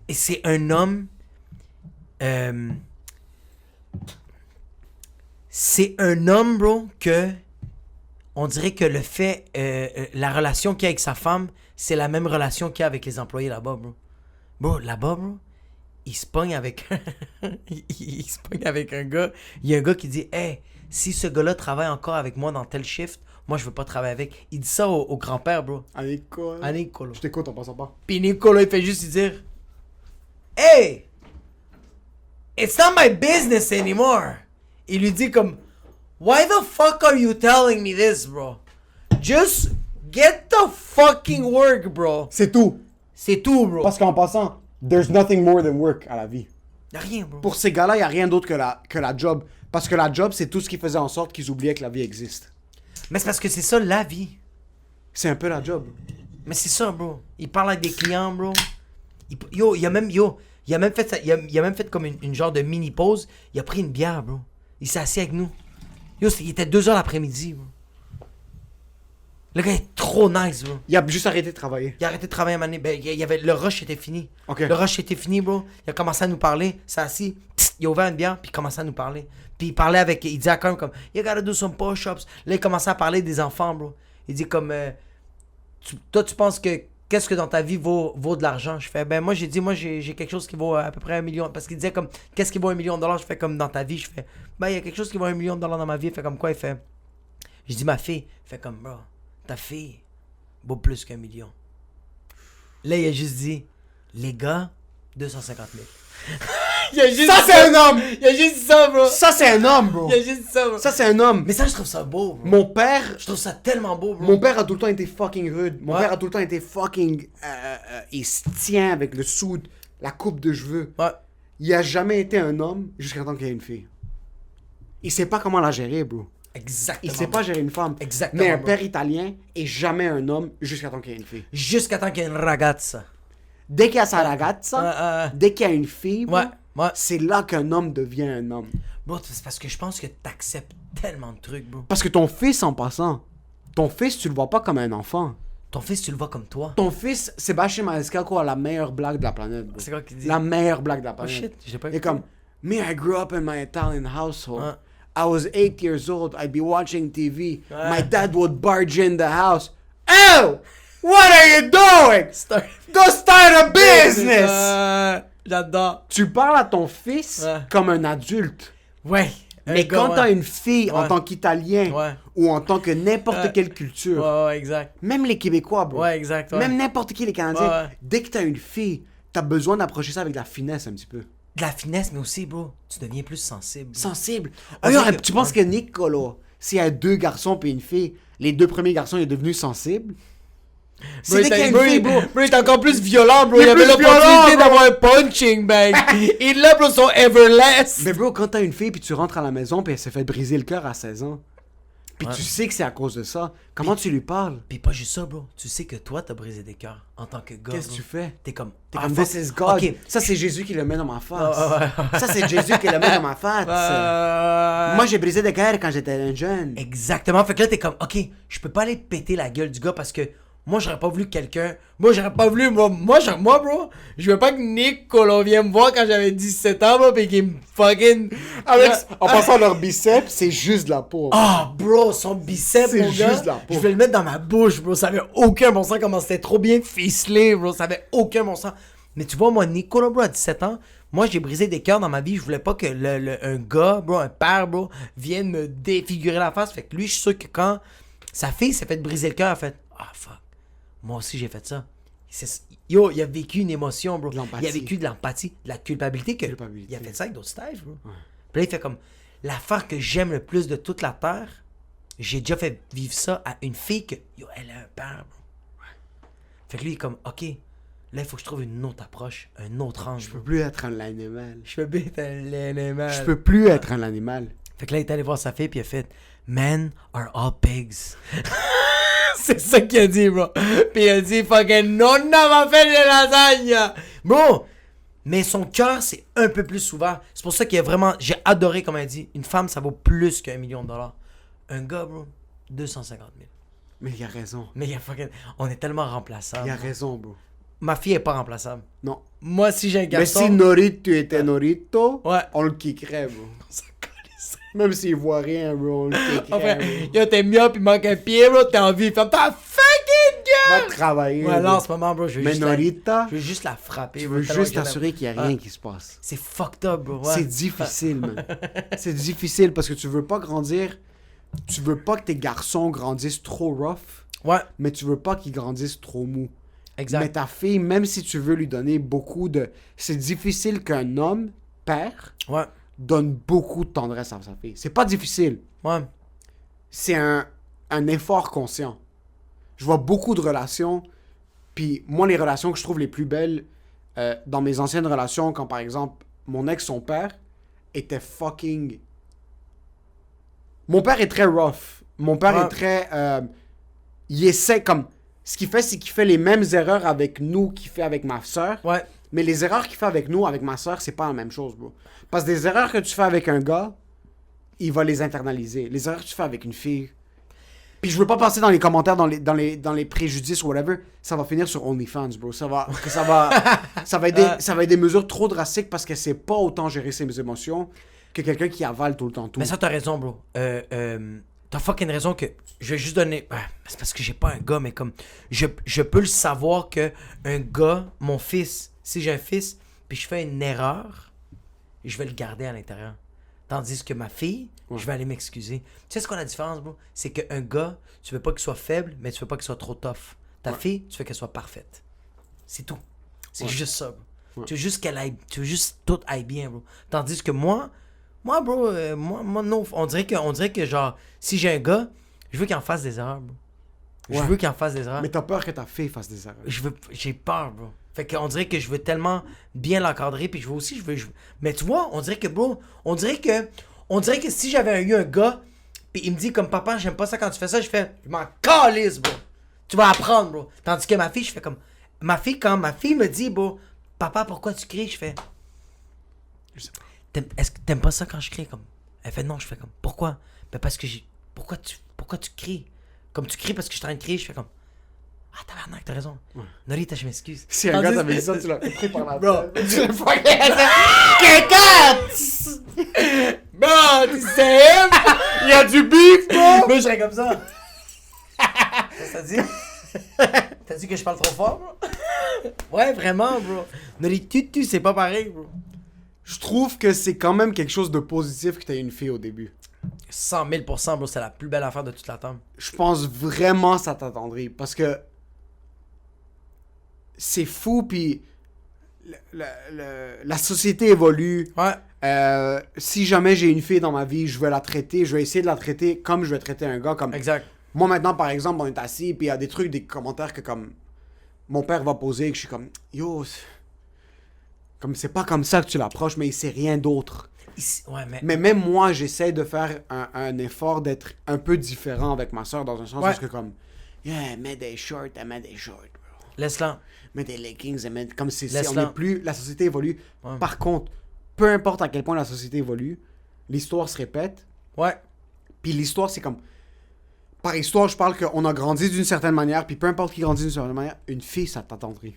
B: c'est un homme. C'est un homme, bro, que on dirait que le fait, la relation qu'il a avec sa femme, c'est la même relation qu'il a avec les employés là-bas, bro. Bro, là-bas, bro, il se pogne avec, il se pogne avec un gars. Il y a un gars qui dit, hey, si ce gars-là travaille encore avec moi dans tel shift, moi je veux pas travailler avec. Il dit ça au grand-père, bro.
C: À l'école.
B: À Nicolo.
C: Je t'écoute en passant pas.
B: Puis Nicolas, il fait juste lui dire, hey, it's not my business anymore. Il lui dit comme, why the fuck are you telling me this, bro? Just get the fucking work, bro.
C: C'est tout.
B: C'est tout, bro.
C: Parce qu'en passant, there's nothing more than work à la vie.
B: Y'a rien, bro.
C: Pour ces gars-là, il n'y a rien d'autre que la job. Parce que la job, c'est tout ce qui faisait en sorte qu'ils oubliaient que la vie existe.
B: Mais c'est parce que c'est ça la vie.
C: C'est un peu la job.
B: Mais c'est ça, bro. Il parle avec des clients, bro. Il a même fait ça, il a même fait comme une genre de mini pause. Il a pris une bière, bro. Il s'est assis avec nous. Il était 2h l'après-midi, bro. Le gars est trop nice, bro.
C: Il a juste arrêté de travailler.
B: Il a arrêté de travailler un moment donné. Ben, le rush était fini.
C: Ok.
B: Le rush était fini, bro. Il a commencé à nous parler. Il s'est assis. Tss, il a ouvert une bière, puis il commençait à nous parler. Puis il parlait avec. Il disait à quand même comme, you gotta do some push-ups. Là, il commençait à parler des enfants, bro. Il dit comme, toi, tu penses que. Qu'est-ce que dans ta vie vaut de l'argent? Je fais, ben moi, j'ai quelque chose qui vaut à peu près 1 million. Parce qu'il disait comme, qu'est-ce qui vaut 1 million de dollars? Je fais comme dans ta vie. Je fais, ben il y a quelque chose qui vaut 1 million de dollars dans ma vie. Il fait comme quoi? Il fait, je dis ma fille. Il fait comme, bro, ta fille vaut plus qu'1 million. Là, il a juste dit, les gars, 250 000. Il a juste
C: Ça,
B: dit
C: c'est un homme!
B: Il a juste dit ça, bro.
C: Ça, c'est un homme, bro!
B: Il a juste dit ça, bro.
C: Ça, c'est un homme!
B: Mais ça, je trouve ça beau, bro.
C: Mon père...
B: Je trouve ça tellement beau, bro.
C: Mon père a tout le temps été fucking rude. Mon
B: Ouais.
C: père a tout le temps été fucking... il se tient avec le soude, la coupe de cheveux.
B: Ouais.
C: Il a jamais été un homme jusqu'à temps qu'il y ait une fille. Il sait pas comment la gérer, bro.
B: Exactement.
C: Il sait pas gérer une femme.
B: Exactement,
C: Mais un
B: bro.
C: père italien est jamais un homme jusqu'à temps qu'il y ait une fille.
B: Jusqu'à temps qu'il y ait une ragazza.
C: Dès qu'il y a sa ragazza, dès qu'il y a une fille, bro,
B: Ouais, ouais.
C: c'est là qu'un homme devient un homme.
B: Bro, c'est parce que je pense que t'acceptes tellement de trucs, bro.
C: Parce que ton fils, en passant, ton fils, tu le vois pas comme un enfant.
B: Ton fils, tu le vois comme toi.
C: Ton fils, Sébastien Maniscalco a la meilleure blague de la planète, bro.
B: C'est quoi qu'il dit?
C: La meilleure blague de la
B: Oh
C: planète.
B: shit, j'ai pas
C: Il est comme, me, I grew up in my Italian household.
B: Ouais.
C: I was 8 years old. I'd be watching TV.
B: Ouais.
C: My dad would barge in the house. Oh! What are you doing?
B: Start.
C: Go start a business!
B: J'adore.
C: Tu parles à ton fils
B: Ouais.
C: comme un adulte.
B: Ouais.
C: Mais quand t'as une fille en
B: Ouais.
C: tant qu'Italien
B: Ouais.
C: ou en tant que n'importe
B: Ouais.
C: quelle culture,
B: Ouais, exact.
C: même les Québécois, bro,
B: Ouais, exact. Ouais.
C: même n'importe qui les Canadiens,
B: Ouais, ouais.
C: dès que t'as une fille, t'as besoin d'approcher ça avec de la finesse un petit peu.
B: De la finesse, mais aussi, bro, tu deviens plus sensible.
C: Sensible.
B: On
C: Alors,
B: dirait que-
C: tu penses que Nicolo, s'il y a 2 garçons puis une fille, les 2 premiers garçons, il est devenu sensible? C'est dès qu'il y a une fille, bro.
B: Bro, il est encore plus violent, bro.
C: Il
B: Il
C: est
B: avait
C: plus
B: l'opportunité
C: violent,
B: d'avoir un punching bag. Il l'a, bro, son Everlast.
C: Mais bro, quand t'as une fille puis tu rentres à la maison puis elle s'est fait briser le cœur à 16 ans, puis
B: Ouais.
C: tu sais que c'est à cause de ça, comment tu lui parles?
B: Pis pas juste ça, bro. Tu sais que toi, t'as brisé des cœurs en tant que gars.
C: Qu'est-ce que
B: bro.
C: tu fais?
B: T'es comme.
C: This is God.
B: Ok.
C: Ça, c'est Jésus qui le met dans ma face.
B: Ouais.
C: Ça, c'est Jésus qui le met dans ma face. Moi, j'ai brisé des cœurs quand j'étais un jeune.
B: Exactement. Fait que là, t'es comme, ok, je peux pas aller péter la gueule du gars parce que moi, j'aurais pas voulu que quelqu'un. Moi, j'aurais pas voulu. Moi, bro, je veux pas que Nick Colon vienne me voir quand j'avais 17 ans, bro, pis qu'il me fucking.
C: En passant leur biceps, c'est juste de la peau.
B: Ah, bro, son biceps,
C: C'est
B: mon gars.
C: juste la peau.
B: Je vais le mettre dans ma bouche, bro. Ça avait aucun bon sens comment c'était trop bien ficelé, bro. Ça avait aucun bon sens. Mais tu vois, moi, Nicolas, bro, à 17 ans, moi, j'ai brisé des cœurs dans ma vie. Je voulais pas que un gars, bro, un père, bro, vienne me défigurer la face. Fait que lui, je suis sûr que quand sa fille s'est fait briser le cœur, elle a fait, ah, fuck. Moi aussi, j'ai fait ça. Yo, il a vécu une émotion, bro.
C: De l'empathie.
B: Il a vécu de l'empathie, de la culpabilité.
C: Culpabilité.
B: Il a fait ça avec d'autres stages, bro. Ouais. Puis là, il fait comme, l'affaire que j'aime le plus de toute la terre, j'ai déjà fait vivre ça à une fille que, yo, elle a un père, bro. Ouais. Fait que lui, il est comme, ok, là, il faut que je trouve une autre approche, un autre angle.
C: Je peux plus être un animal.
B: Je peux bien être un animal.
C: Je peux plus être un animal.
B: Fait que là, il est allé voir sa fille, puis il a fait, Men are all pigs. C'est ça qu'il a dit, bro. Puis il a dit, fucking, nonna m'a fait des lasagnes. Bro, mais son cœur, c'est un peu plus ouvert. C'est pour ça qu'il a vraiment, j'ai adoré, comme elle dit, une femme, ça vaut plus qu'1 million de dollars. Un gars, bro, 250 000.
C: Mais il a raison.
B: Mais il y a fucking, on est tellement remplaçables.
C: Il a raison, bro.
B: Ma fille est pas remplaçable.
C: Non.
B: Moi, si j'ai un
C: Mais
B: garçon...
C: si Norito était Norito,
B: Ouais.
C: on le kickerait, bro. Même s'il voit rien, bro, on le kickerait.
B: Enfin,
C: bro.
B: yo, t'es mieux, puis il manque un pied, bro, t'as envie de faire ta fucking gueule!
C: Va travailler.
B: Ouais, là,
C: bro.
B: en ce moment, bro, je veux
C: Mais
B: juste
C: Norita,
B: je veux juste la frapper.
C: tu
B: bro,
C: veux
B: tellement
C: juste
B: que je
C: t'assurer qu'il n'y a
B: l'aime.
C: rien
B: Ah,
C: qui se passe.
B: c'est fucked up, bro. Ouais.
C: C'est difficile, man. C'est difficile parce que tu veux pas grandir. Tu veux pas que tes garçons grandissent trop rough,
B: Ouais,
C: mais tu veux pas qu'ils grandissent trop mou.
B: exact.
C: Mais ta fille, même si tu veux lui donner beaucoup de... C'est difficile qu'un homme, père,
B: Ouais,
C: donne beaucoup de tendresse à sa fille. C'est pas difficile.
B: ouais.
C: C'est un effort conscient. Je vois beaucoup de relations, puis moi, les relations que je trouve les plus belles dans mes anciennes relations, quand par exemple, mon ex, son père, était fucking... Mon père est très rough. Mon père
B: Ouais.
C: est très... il essaie comme... Ce qu'il fait, c'est qu'il fait les mêmes erreurs avec nous qu'il fait avec ma soeur.
B: Ouais,
C: Mais les erreurs qu'il fait avec nous, avec ma soeur, c'est pas la même chose, bro. Parce que des erreurs que tu fais avec un gars, il va les internaliser. Les erreurs que tu fais avec une fille... Puis je veux pas passer dans les commentaires, dans les préjudices ou whatever, ça va finir sur OnlyFans, bro. Ça va être des mesures trop drastiques parce qu'elle sait pas autant gérer ses émotions que quelqu'un qui avale tout le temps tout.
B: mais ça, t'as raison, bro. T'as fucking raison que... Je vais juste donner... c'est parce que j'ai pas un gars, mais comme... Je peux le savoir que un gars, mon fils, si j'ai un fils, puis je fais une erreur, je vais le garder à l'intérieur. Tandis que ma fille, je vais aller m'excuser. Tu sais ce qu'on a la différence, bro? C'est qu'un gars, tu veux pas qu'il soit faible, mais tu veux pas qu'il soit trop tough. Ta fille, tu veux qu'elle soit parfaite. C'est tout. C'est juste ça, bro.
C: Ouais.
B: Tu veux juste qu'elle aille... Tu veux juste tout aille bien, bro. Tandis que moi, bro, moi, non. On dirait que, genre, si j'ai un gars, je veux qu'il en fasse des erreurs, bro. Je
C: Ouais.
B: veux qu'il en fasse des erreurs.
C: Mais t'as peur que ta fille fasse des erreurs.
B: J'ai peur, bro. Fait qu'on dirait que je veux tellement bien l'encadrer, puis je veux aussi, mais tu vois, on dirait que, bro, on dirait que si j'avais eu un gars, puis il me dit comme, papa, j'aime pas ça quand tu fais ça, je m'en calisse, bro. Tu vas apprendre, bro. Tandis que ma fille, je fais comme, quand ma fille me dit, bro, papa, pourquoi tu cries, je fais,
C: Je sais pas.
B: est-ce que t'aimes pas ça quand je crie, comme, elle fait non, je fais comme, pourquoi? Ben parce que pourquoi tu cries? Comme tu cries parce que je suis en train de crier, je fais comme, ah, tabarnak, t'as raison. Norita, je m'excuse.
C: Si un gars t'avait dit ça, tu l'as pris par la
B: Bro.
C: tête. Tu l'as fucké.
B: Bro, tu sais,
C: Il y a du beef, bro!
B: moi, je serais comme ça. Ça dit? T'as dit que je parle trop fort, bro? Ouais, vraiment, bro. Nori tutu, c'est pas pareil, bro.
C: Je trouve que c'est quand même quelque chose de positif que t'aies une fille au début.
B: 100 000%, bro, c'est la plus belle affaire de toute la table.
C: Je pense vraiment que ça t'attendrait. Parce que c'est fou, puis la société évolue.
B: Ouais,
C: Si jamais j'ai une fille dans ma vie, je vais la traiter, je vais essayer de la traiter comme je vais traiter un gars. Comme
B: exact.
C: moi maintenant, par exemple, on est assis, puis il y a des trucs, des commentaires que comme mon père va poser, que je suis comme yo, comme c'est pas comme ça que tu l'approches, mais il sait rien d'autre.
B: Ouais,
C: Mais même moi, j'essaie de faire un effort d'être un peu différent avec ma soeur dans un sens parce que comme yeah, elle met des shorts, bro.
B: Laisse-la.
C: Met des leggings, elle met comme c'est on
B: Laisse-la.
C: n'est plus la société évolue.
B: Ouais.
C: Par contre, peu importe à quel point la société évolue, l'histoire se répète.
B: Ouais.
C: Puis l'histoire, c'est comme par histoire, je parle qu'on a grandi d'une certaine manière, puis peu importe qui grandit d'une certaine manière, une fille, ça t'attendrait.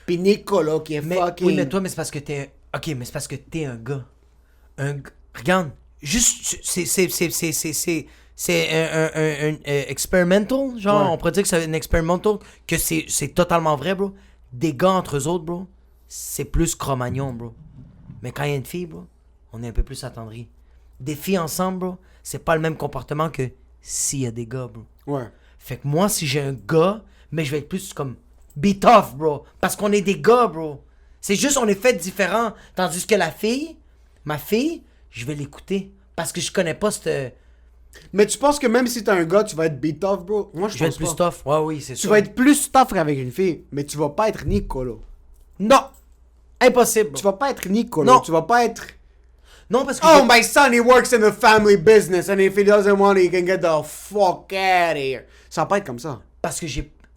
C: Puis Nicolas qui est
B: Mais,
C: fucking...
B: oui, mais toi, mais c'est parce que t'es... Ok, mais c'est parce que t'es un gars. Regarde, juste... C'est un experimental, genre,
C: Ouais.
B: on pourrait dire que c'est un experimental, que c'est totalement vrai, bro. Des gars entre eux autres, bro, c'est plus Cro-Magnon, bro. Mais quand il y a une fille, bro, on est un peu plus attendri. Des filles ensemble, bro, c'est pas le même comportement que s'il y a des gars, bro.
C: Ouais.
B: Fait que moi, si j'ai un gars, mais je vais être plus comme be tough, bro. Parce qu'on est des gars, bro. C'est juste, on est fait différents. Tandis que la fille, ma fille, je vais l'écouter. Parce que je connais pas cette...
C: Mais tu penses que même si t'es un gars, tu vas être beat off, bro? Moi,
B: Je vais être plus
C: pas.
B: tough. Ouais, oui, c'est
C: Tu
B: sûr.
C: vas être plus tough avec une fille, mais tu vas pas être Nicolas.
B: Non! Impossible, bro.
C: Tu vas pas être Nicolas.
B: Non.
C: Tu vas pas être...
B: Non, parce que...
C: Oh, my son, he works in the family business, and if he doesn't want it, he can get the fuck out of here. Ça va pas être comme ça.
B: Parce que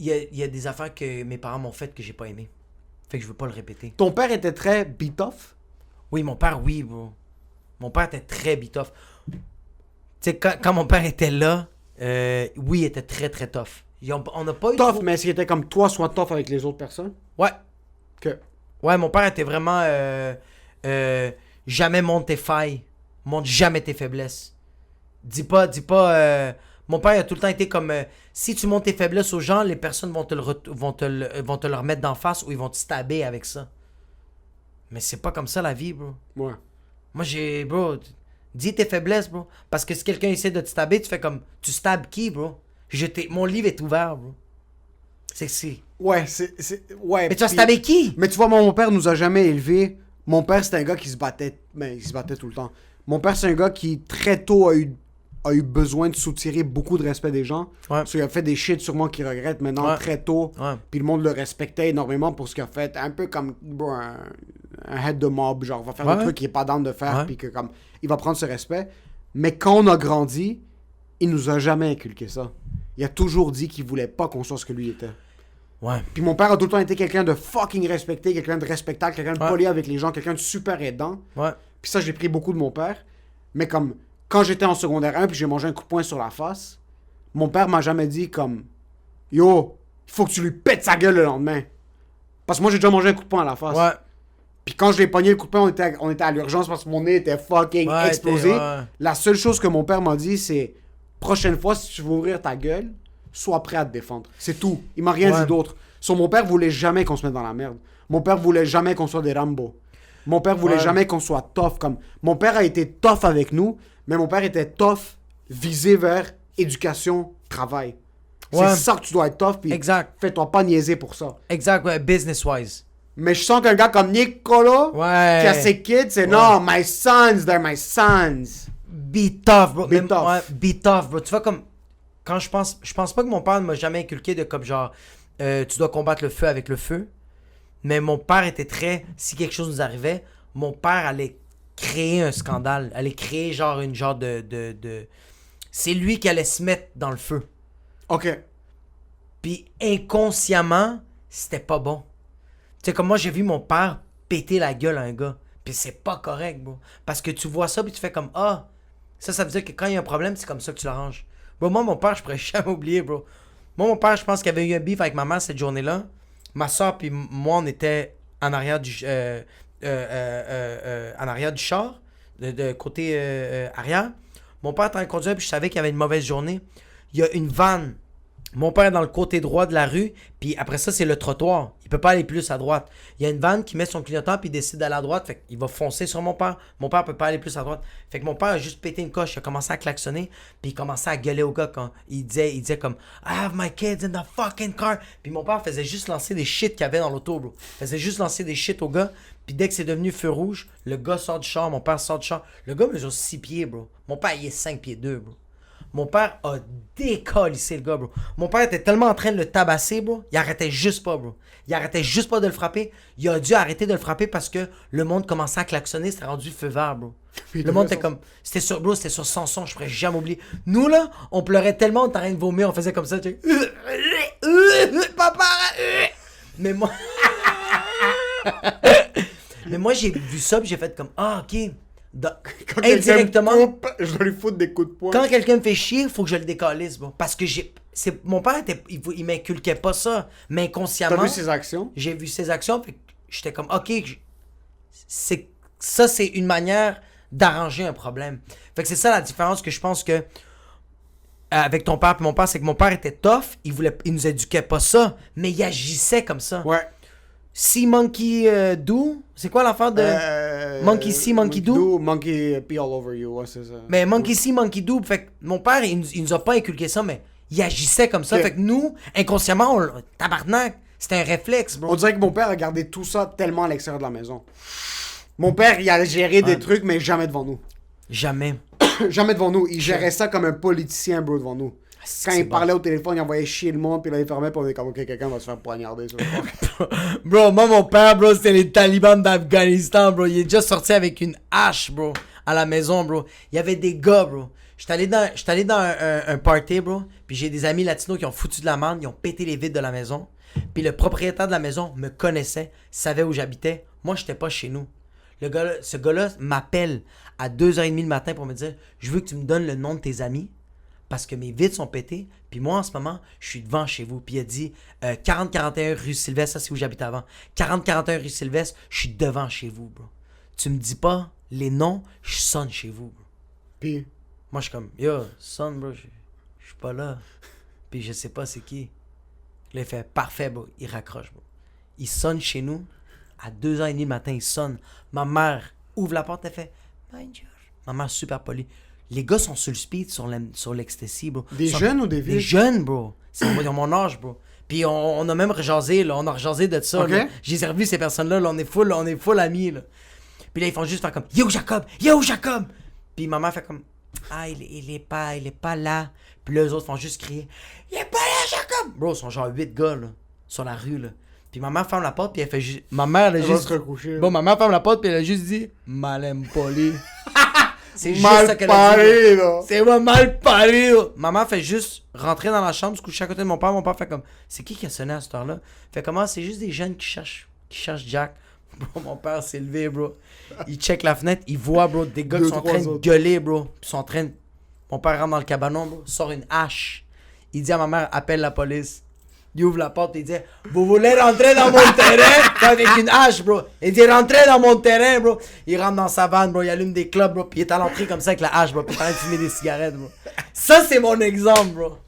B: il y a des affaires que mes parents m'ont faites que j'ai pas aimé. Fait que je veux pas le répéter.
C: Ton père était très beat off?
B: Oui, mon père, oui, bro. Mon père était très bitoff. Tu sais, quand mon père était là, oui, il était très, très tough. On n'a pas eu
C: Tough,
B: trop-
C: mais est-ce qu'il était comme toi, soit tough avec les autres personnes?
B: Ouais.
C: Que...
B: Ouais, mon père était vraiment... jamais monte tes failles. Monte jamais tes faiblesses. Dis pas... mon père a tout le temps été comme... si tu montes tes faiblesses aux gens, les personnes vont te le remettre d'en face ou ils vont te stabber avec ça. Mais c'est pas comme ça la vie, bro.
C: Ouais.
B: Moi, bro, dis tes faiblesses, bro. Parce que si quelqu'un essaie de te stabber, tu fais comme... Tu stabs qui, bro? Mon livre est ouvert, bro. C'est...
C: Ouais, ouais.
B: Mais tu vas
C: puis-
B: stabber qui?
C: Mais tu vois, mon père nous a jamais élevés. Mon père, c'était un gars qui se battait. Mais il se battait tout le temps. Mon père, c'est un gars qui, très tôt, a eu besoin de soutirer beaucoup de respect des gens.
B: Ouais.
C: Parce qu'il a fait des shit sûrement qu'il regrette maintenant
B: Ouais.
C: très tôt.
B: Ouais.
C: Puis le monde le respectait énormément pour ce qu'il a fait. Un peu comme bro, un head de mob. Genre, va faire
B: Ouais.
C: des trucs qu'il est pas down de faire.
B: Ouais.
C: Puis que comme, il va prendre ce respect. Mais quand on a grandi, il nous a jamais inculqué ça. Il a toujours dit qu'il voulait pas qu'on soit ce que lui était.
B: Ouais.
C: Puis mon père a tout le temps été quelqu'un de fucking respecté, quelqu'un de respectable, quelqu'un de
B: Ouais.
C: poli avec les gens, quelqu'un de super aidant.
B: Ouais.
C: Puis ça, j'ai pris beaucoup de mon père. Mais comme, quand j'étais en secondaire 1 puis j'ai mangé un coup de poing sur la face, mon père m'a jamais dit comme, yo, il faut que tu lui pètes sa gueule le lendemain. Parce que moi, j'ai déjà mangé un coup de poing à la face.
B: Ouais.
C: Puis quand je l'ai pogné le coup de poing, on était à l'urgence parce que mon nez était fucking
B: Ouais,
C: explosé.
B: ouais.
C: La seule chose que mon père m'a dit, c'est, prochaine fois, si tu veux ouvrir ta gueule, sois prêt à te défendre. C'est tout. Il m'a rien
B: Ouais.
C: dit d'autre. Mon père voulait jamais qu'on se mette dans la merde. Mon père voulait jamais qu'on soit des Rambo. Mon père voulait
B: Ouais.
C: jamais qu'on soit tough. Comme... Mon père a été tough avec nous, mais mon père était tough visé vers éducation, travail.
B: Ouais.
C: C'est ça que tu dois être tough, puis
B: Exact.
C: fais-toi pas niaiser pour ça.
B: Exact, ouais, business-wise.
C: Mais je sens qu'un gars comme Nicolas,
B: Ouais.
C: qui a ses kids, c'est
B: Ouais.
C: non, my sons, they're my sons.
B: Be tough, bro.
C: Be
B: Même-
C: tough.
B: Ouais, be tough, bro. Tu vois, comme... Quand je pense pas que mon père ne m'a jamais inculqué de comme genre... tu dois combattre le feu avec le feu. Mais mon père était très... Si quelque chose nous arrivait, mon père allait créer un scandale. Allait créer genre une genre de... C'est lui qui allait se mettre dans le feu.
C: Ok.
B: Puis inconsciemment, c'était pas bon. Tu sais, comme moi, j'ai vu mon père péter la gueule à un gars. Puis c'est pas correct, bro. Parce que tu vois ça, puis tu fais comme, ah, ça veut dire que quand il y a un problème, c'est comme ça que tu l'arranges. Bro, moi, mon père, je pourrais jamais oublier, bro. Moi, mon père, je pense qu'il y avait eu un beef avec ma mère cette journée-là. Ma soeur puis moi, on était en arrière du, en arrière du char, de côté arrière. Mon père était en train de conduire, puis je savais qu'il y avait une mauvaise journée. Il y a une vanne Mon père est dans le côté droit de la rue, puis après ça, c'est le trottoir. Il peut pas aller plus à droite. Il y a une vanne qui met son clignotant, puis il décide d'aller à droite, fait qu'il va foncer sur mon père. Mon père peut pas aller plus à droite. Fait que mon père a juste pété une coche, il a commencé à klaxonner, puis il commençait à gueuler au gars quand il disait comme « I have my kids in the fucking car ». Puis mon père faisait juste lancer des shit qu'il y avait dans l'auto, bro. Il faisait juste lancer des shit au gars, puis dès que c'est devenu feu rouge, le gars sort du char, mon père sort du char. Le gars mesure 6 pieds, bro. Mon père, il est 5 pieds 2, bro. Mon père a décalissé le gars, bro. Mon père était tellement en train de le tabasser, bro. Il arrêtait juste pas, bro. Il arrêtait juste pas de le frapper. Il a dû arrêter de le frapper parce que le monde commençait à klaxonner. C'était rendu feu vert, bro. Le monde était comme... C'était sur, bro, c'était sur Samson, je pourrais jamais oublier. Nous, là, on pleurait tellement, on était en train de vomir, on faisait comme ça, tu sais. Papa! Mais moi... Mais moi, j'ai vu ça, puis j'ai fait comme... Ah, OK.
C: Quand
B: Indirectement...
C: quelqu'un me coupe, je dois lui foutre des coups de poing.
B: Quand quelqu'un me fait chier, il faut que je le décalisse, bon. Parce que mon père, il m'inculquait pas ça. Mais inconsciemment...
C: T'as vu ses actions?
B: J'ai vu ses actions, puis j'étais comme, OK, ça, c'est une manière d'arranger un problème. Fait que c'est ça la différence que je pense que avec ton père et mon père, c'est que mon père était tough, il nous éduquait pas ça, mais il agissait comme ça.
C: Ouais.
B: Si Monkey Do, c'est quoi l'affaire de Monkey See, Monkey Do?
C: Monkey pee all over you, ouais, c'est ça.
B: Mais Monkey See, Monkey Do, fait que mon père, il nous a pas inculqué ça, mais il agissait comme ça.
C: Okay.
B: Fait que nous, inconsciemment, tabarnak, c'était un réflexe, bro.
C: On dirait que mon père a gardé tout ça tellement à l'extérieur de la maison. Mon père, il a géré des trucs, mais jamais devant nous.
B: Jamais.
C: Jamais devant nous. Il gérait ça comme un politicien, bro, devant nous. Quand il parlait au téléphone, il envoyait chier le monde, puis là, il fermait, puis on est comme, OK, quelqu'un va se faire poignarder.
B: Bro, moi, mon père, bro, c'était les talibans d'Afghanistan, bro. Il est déjà sorti avec une hache, bro, à la maison, bro. Il y avait des gars, bro. J'étais allé dans un party, bro, puis j'ai des amis latinos qui ont foutu de la merde, ils ont pété les vitres de la maison. Puis le propriétaire de la maison me connaissait, savait où j'habitais. Moi, j'étais pas chez nous. Ce gars-là m'appelle à 2h30 le matin pour me dire « Je veux que tu me donnes le nom de tes amis parce que mes vitres sont pétées. Puis moi, en ce moment, je suis devant chez vous. » Puis il a dit 40-41 rue Sylvestre, ça c'est où j'habite avant. 40-41 rue Sylvestre, je suis devant chez vous, bro. Tu me dis pas les noms, je sonne chez vous, bro.
C: Puis
B: moi, je suis comme « Yo, sonne, bro, je suis pas là. » Puis je sais pas c'est qui. Là, il fait « Parfait, bro. » Il raccroche, bro. Il sonne chez nous. À 2h30 le matin, il sonne. Ma mère ouvre la porte, elle fait « Bonjour. » Ma mère super polie. Les gars sont sur le speed, sur l'ecstasy, bro.
C: Des jeunes ou des vieux?
B: Des jeunes, bro. Ils ont mon âge, bro. Puis on a même rejasé, là. On a rejasé de ça,
C: okay.
B: là. J'ai servi ces personnes-là, là. On est full amis, là. Puis là, ils font juste faire comme « Yo, Jacob! Yo, Jacob! » Puis ma mère fait comme « Ah, il est pas là. » Puis là, eux autres font juste crier « Il est pas là, Jacob! » Bro, ils sont genre 8 gars, là. Sur la rue, là. Puis ma mère ferme la porte, puis elle fait juste... Ma mère, elle a juste...
C: se recoucher.
B: Bon, ma mère ferme la porte, puis elle a juste dit « Mal poli. » C'est juste
C: mal
B: ça qu'elle a dit.
C: paré, là.
B: C'est moi mal paré, là. Maman fait juste rentrer dans la chambre, se coucher à côté de mon père. Mon père fait comme, c'est qui a sonné à cette heure-là? Fait comment? C'est juste des jeunes qui cherchent Jack. Bro, mon père s'est levé, bro. Il check la fenêtre, il voit, bro, des gars qui sont en train de gueuler, bro. Ils sont en train de... Mon père rentre dans le cabanon, bro, sort une hache. Il dit à ma mère, appelle la police. Il ouvre la porte et il dit « Vous voulez rentrer dans mon terrain? » Avec une hache, bro. Il dit « Rentrez dans mon terrain, bro. » Il rentre dans sa vanne, bro. Il allume des clubs, bro. Puis il est à l'entrée comme ça avec la hache, bro. Puis il est en train de fumer des cigarettes, bro. Ça, c'est mon exemple, bro.